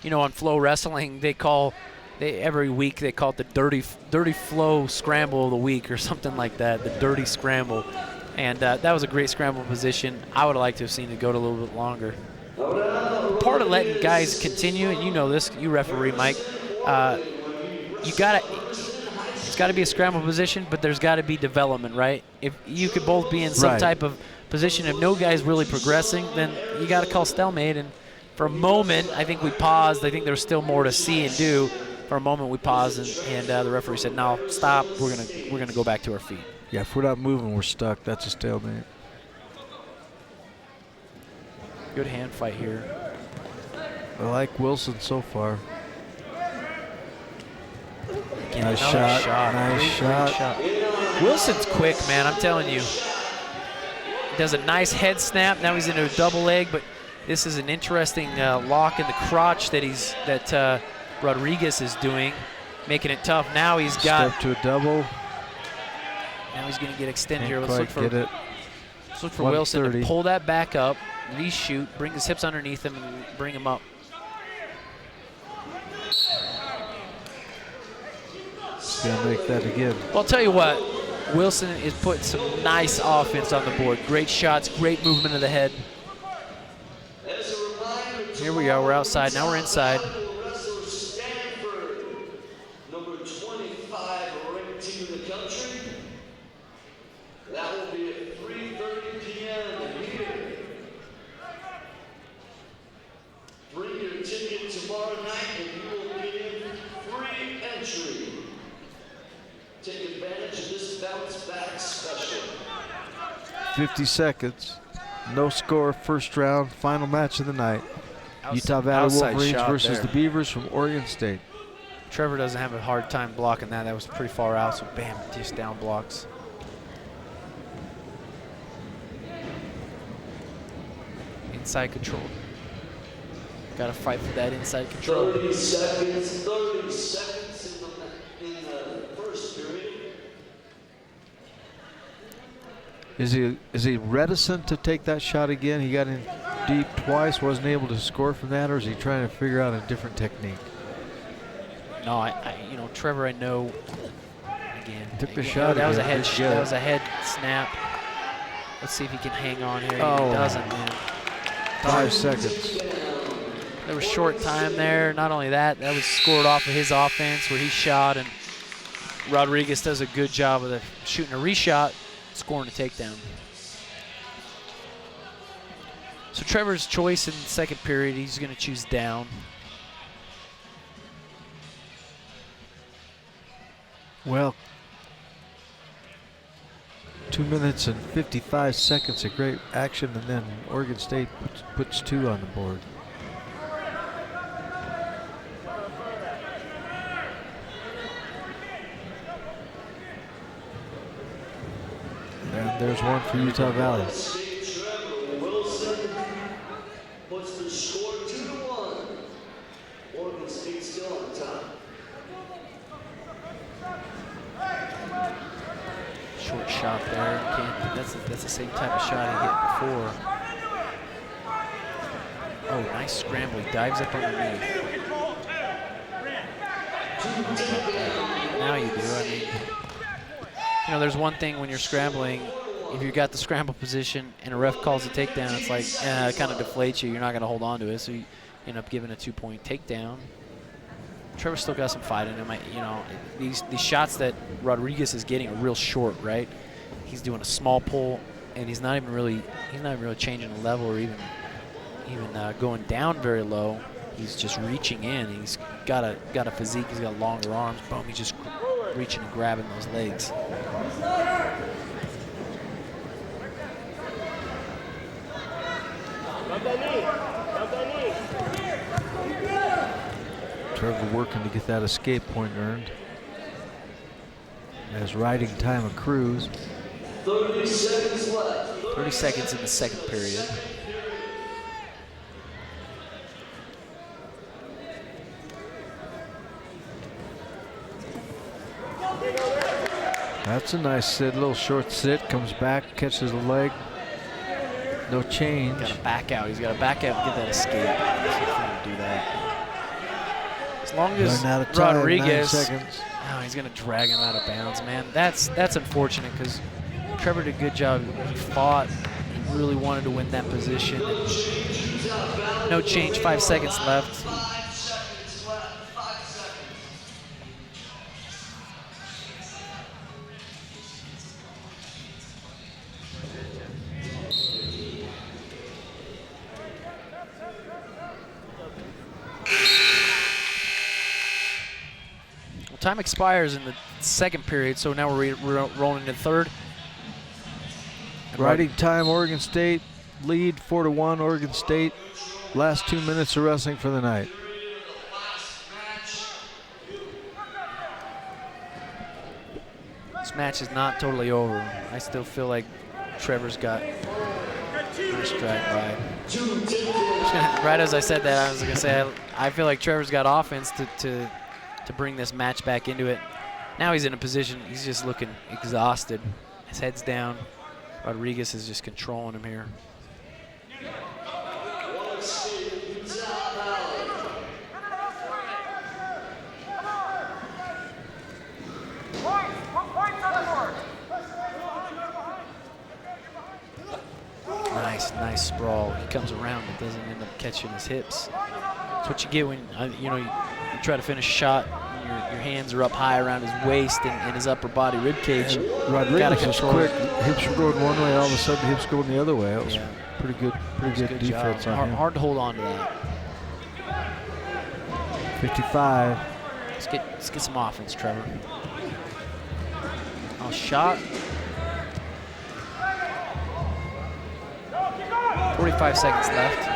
You know, on Flow Wrestling, every week they call it the dirty Flow Scramble of the week or something like that. The dirty scramble, and that was a great scramble position. I would have liked to have seen it go a little bit longer. Part of letting guys continue, and you know this, you referee, Mike. It's got to be a scramble position, but there's got to be development, right? If you could both be in some Right. type of position, if no guy's really progressing, then you got to call stalemate. And for a moment, I think we paused. I think there was still more to see and do. For a moment, we paused, and the referee said, "No, stop. We're gonna go back to our feet." Yeah, if we're not moving, we're stuck. That's a stalemate. Good hand fight here. I like Wilson so far. Again, Nice another shot. Nice Great shot. Wilson's quick, man. I'm telling you. Does a nice head snap. Now he's into a double leg, but this is an interesting lock in the crotch that Rodriguez is doing, making it tough. Now he's got. Step to a double. Now he's going to get extended Can't here. quite get it. Let's look for Wilson to 130. pull that back up, reshoot, bring his hips underneath him, and bring him up. He's gonna make that again. Well, I'll tell you what, Wilson is putting some nice offense on the board. Great shots, great movement of the head. Here we are, we're outside, now we're inside. Wrestler Stanford, number 25 ranked team in the country. That will be at 3:30 p.m. here. Bring your ticket tomorrow night and you will get in free entry. Take advantage of this bounce back special. 50 seconds. No score, first round, final match of the night. Utah Valley Outside Wolverines shot versus there. the Beavers from Oregon State. Trevor doesn't have a hard time blocking that. That was pretty far out, so bam, just down blocks. Inside control. Got to fight for that inside control. 30 seconds in the first period. Is he reticent to take that shot again? He got in deep twice, wasn't able to score from that, or is he trying to figure out a different technique? No, you know, Trevor, I know. Again, Took the you know, shot that was a again, head. didn't get That it. was a head snap. Let's see if he can hang on here. Oh. He doesn't, man. 5 seconds. There was short time there. Not only that, that was scored off of his offense where he shot, and Rodriguez does a good job of shooting a reshot, scoring a takedown. So Trevor's choice in the second period, he's going to choose down. Well, 2 minutes and 55 seconds of great action, and then Oregon State puts 2 on the board. And there's one for Utah Valley. Trevor Wilson puts the score 2-1. Oregon State still on top. Short shot there. That's the same type of shot he hit before. Oh, nice scramble. He dives up underneath. Now you do. I mean, you know, there's one thing when you're scrambling, if you got the scramble position and a ref calls a takedown, it's like, it kind of deflates you. You're not going to hold on to it, so you end up giving a 2-point takedown. Trevor still got some fight in him. You know, these shots that Rodriguez is getting are real short, right? He's doing a small pull and he's not even really changing the level or even going down very low. He's just reaching in. He's got a physique. He's got longer arms. Boom! He's just reaching and grabbing those legs. Trevor working to get that escape point earned. As riding time accrues. 30 seconds left. 30 seconds in the second period. That's a nice sit, little short sit, comes back, catches the leg. No change. Got to back out. He's got to back out and get that escape. See if he can do that. As long as Out of time, Rodriguez, 9 seconds. oh, he's going to drag him out of bounds, man. That's unfortunate because Trevor did a good job. He fought. He really wanted to win that position. No change. 5 seconds left. 5 seconds left. 5 seconds. Well, time expires in the second period, so now we're rolling into third. And Riding time, Oregon State lead 4-1, Oregon State. Last 2 minutes of wrestling for the night. This match is not totally over. I still feel like Trevor's got first drag by. Right as I said that, I was going to say I feel like Trevor's got offense to bring this match back into it. Now he's in a position, he's just looking exhausted. His head's down. Rodriguez is just controlling him here. Nice sprawl. He comes around but doesn't end up catching his hips. That's what you get when you try to finish a shot. And your hands are up high around his waist and his upper body rib cage. Rodriguez was quick. Hips were going one way, all of a sudden hips going the other way. That was pretty good defense on him. Hard to hold on to that. 55. Let's get some offense, Trevor. Oh, shot. 45 seconds left.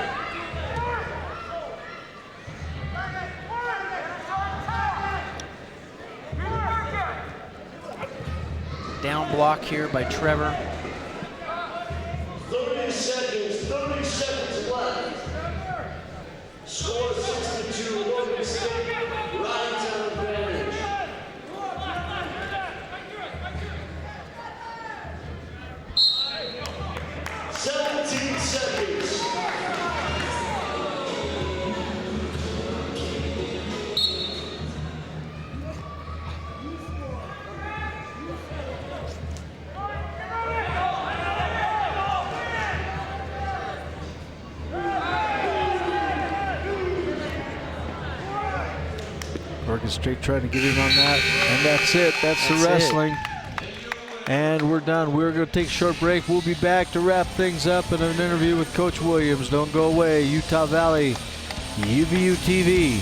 Down block here by Trevor. 30 seconds left. Score 62, Oregon State, riding time advantage. 17 seconds. Oregon State trying to get in on that, and that's it. That's the That's wrestling. And we're done. We're going to take a short break. We'll be back to wrap things up in an interview with Coach Williams. Don't go away. Utah Valley, UVU TV.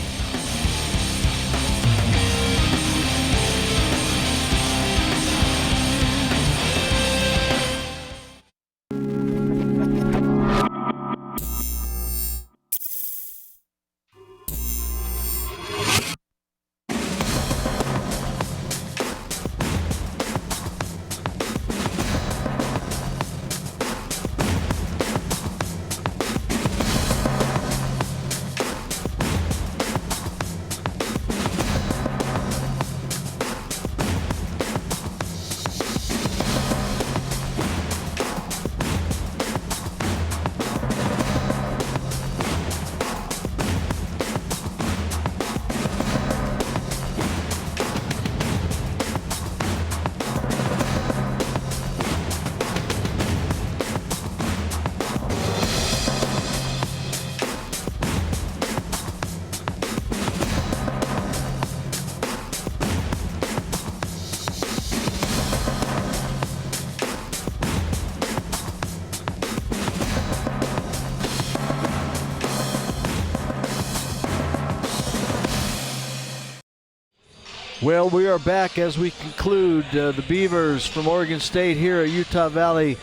Well, we are back as we conclude the Beavers from Oregon State here at Utah Valley,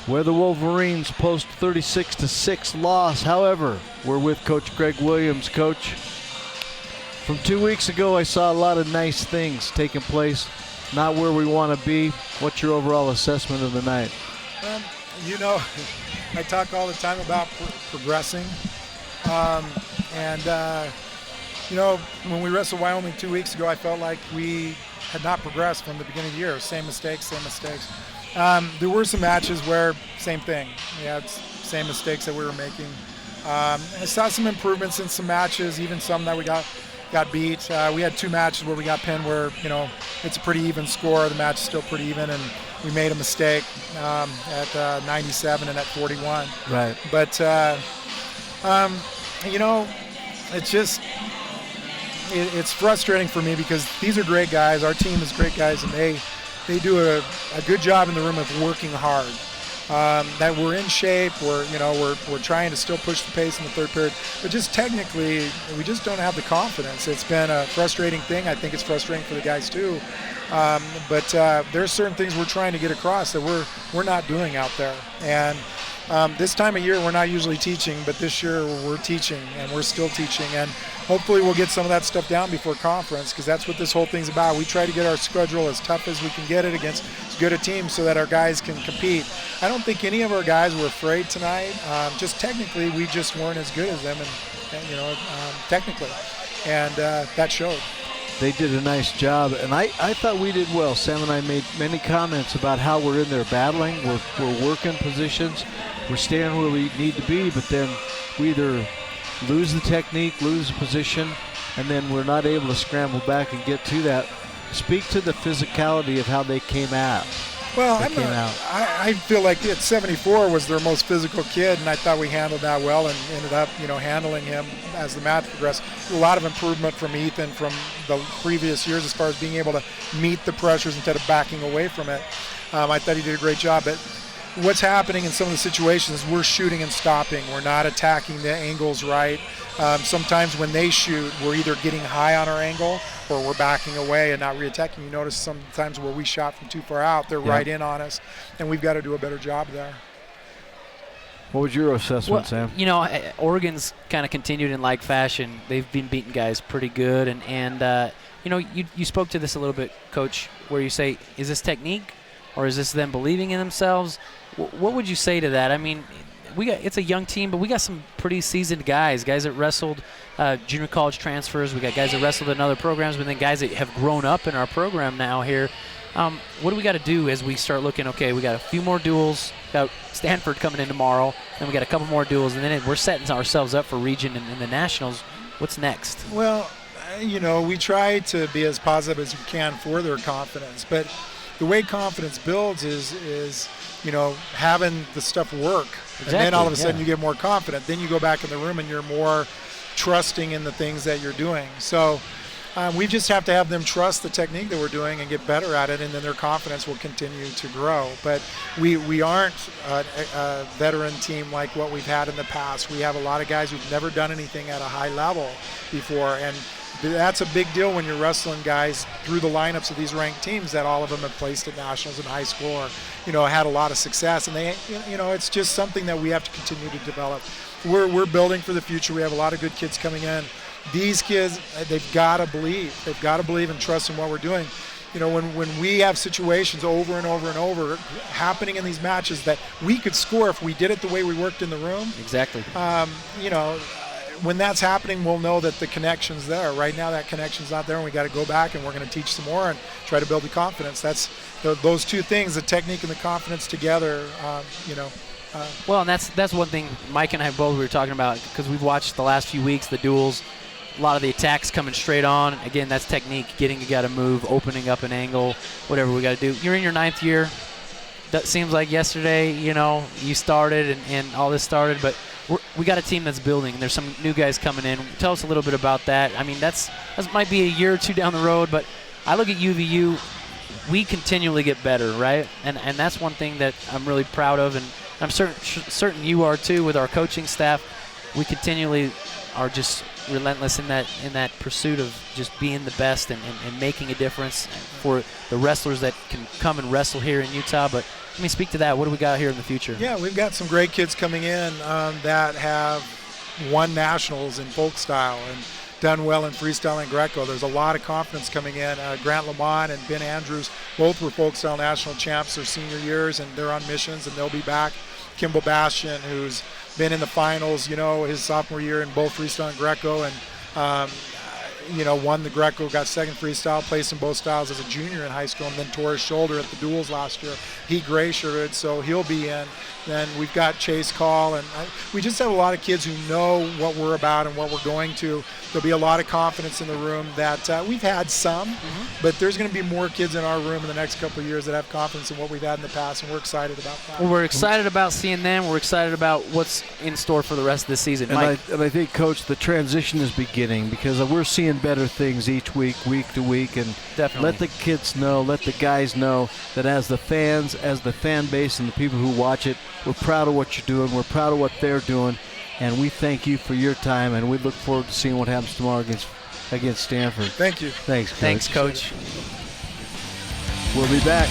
where the Wolverines post 36-6 loss. However, we're with Coach Greg Williams. Coach, from 2 weeks ago, I saw a lot of nice things taking place. Not where we want to be. What's your overall assessment of the night? You know, I talk all the time about progressing. You know, when we wrestled Wyoming 2 weeks ago, I felt like we had not progressed from the beginning of the year. Same mistakes. There were some matches where, same thing. We had same mistakes that we were making. I saw some improvements in some matches, even some that we got beat. We had 2 matches where we got pinned where, you know, it's a pretty even score. The match is still pretty even, and we made a mistake at 97 and at 41. Right. But, you know, it's just, it's frustrating for me because these are great guys. Our team is great guys, and they do a good job in the room of working hard. That we're in shape. We're trying to still push the pace in the third period, but just technically, we just don't have the confidence. It's been a frustrating thing. I think it's frustrating for the guys too. But there's certain things we're trying to get across that we're not doing out there. And this time of year, we're not usually teaching, but this year we're teaching, and we're still teaching. And hopefully we'll get some of that stuff down before conference, because that's what this whole thing's about. We try to get our schedule as tough as we can get it against as good a team so that our guys can compete. I don't think any of our guys were afraid tonight. Just technically, we just weren't as good as them, and you know, technically. And that showed. They did a nice job, and I thought we did well. Sam and I made many comments about how we're in there battling. We're working positions. We're staying where we need to be, but then we either lose the technique, lose the position, and then we're not able to scramble back and get to that. Speak to the physicality of how they came out. Well, I feel like at 74 was their most physical kid, and I thought we handled that well and ended up, you know, handling him as the match progressed. A lot of improvement from Ethan from the previous years as far as being able to meet the pressures instead of backing away from it. I thought he did a great job. But what's happening in some of the situations, we're shooting and stopping. We're not attacking the angles right. Sometimes when they shoot, we're either getting high on our angle or we're backing away and not reattacking. You notice sometimes where we shot from too far out, they're right in on us, and we've got to do a better job there. What was your assessment, Sam? You know, Oregon's kind of continued in like fashion. They've been beating guys pretty good, and you know, you spoke to this a little bit, Coach, where you say, is this technique or is this them believing in themselves? What would you say to that? I mean, it's a young team, but we got some pretty seasoned guys that wrestled junior college transfers. We got guys that wrestled in other programs, but then guys that have grown up in our program now here. What do we got to do as we start looking, okay, we got a few more duels, got Stanford coming in tomorrow, then we got a couple more duels, and then we're setting ourselves up for region and the nationals. What's next? Well, you know, we try to be as positive as we can for their confidence, but the way confidence builds is you know, having the stuff work. Exactly, and then all of a sudden you get more confident. Then you go back in the room and you're more trusting in the things that you're doing. So we just have to have them trust the technique that we're doing and get better at it, and then their confidence will continue to grow. But we aren't a veteran team like what we've had in the past. We have a lot of guys who've never done anything at a high level before, and that's a big deal when you're wrestling guys through the lineups of these ranked teams that all of them have placed at nationals in high school or, you know, had a lot of success. And they, you know, it's just something that we have to continue to develop. We're building for the future. We have a lot of good kids coming in. These kids, they've got to believe. They've got to believe and trust in what we're doing. You know, when we have situations over and over and over happening in these matches that we could score if we did it the way we worked in the room. Exactly. You know, when that's happening, we'll know that the connection's there. Right now, that connection's not there, and we got to go back, and we're going to teach some more and try to build the confidence. That's those two things, the technique and the confidence together. You know. Well, and that's one thing Mike and I both were talking about, because we've watched the last few weeks the duels. A lot of the attacks coming straight on. Again, that's technique, getting a guy to move, opening up an angle, whatever we got to do. You're in your 9th year. That seems like yesterday, you know, you started and all this started, but we got a team that's building. There's some new guys coming in. Tell us a little bit about that. I mean, that might be a year or two down the road, but I look at UVU, we continually get better, right? And that's one thing that I'm really proud of, and I'm certain you are too with our coaching staff. We continually are just relentless in that pursuit of just being the best and making a difference for the wrestlers that can come and wrestle here in Utah. But let me speak to that. What do we got here in the future? Yeah, we've got some great kids coming in that have won nationals in folk style and done well in freestyle and Greco. There's a lot of confidence coming in. Grant Lamont and Ben Andrews both were folk style national champs their senior years, and they're on missions, and they'll be back. Kimball Bastian, who's been in the finals, his sophomore year in both freestyle and Greco, and won the Greco, got second freestyle, placed in both styles as a junior in high school, and then tore his shoulder at the duels last year. He gray shirted, so he'll be in. Then we've got Chase Call, and we just have a lot of kids who know what we're about and what we're going to. There'll be a lot of confidence in the room that we've had some, but there's going to be more kids in our room in the next couple of years that have confidence in what we've had in the past, and we're excited about that. Well, we're excited about seeing them. We're excited about what's in store for the rest of the season. And Mike. I think, Coach, the transition is beginning because we're seeing better things each week to week, and Definitely. let the kids know, let the guys know that as the fans, as the fan base and the people who watch it, we're proud of what you're doing. We're proud of what they're doing, and we thank you for your time, and we look forward to seeing what happens tomorrow against Stanford. Thank you. Thanks, Coach. Thanks, Coach. We'll be back.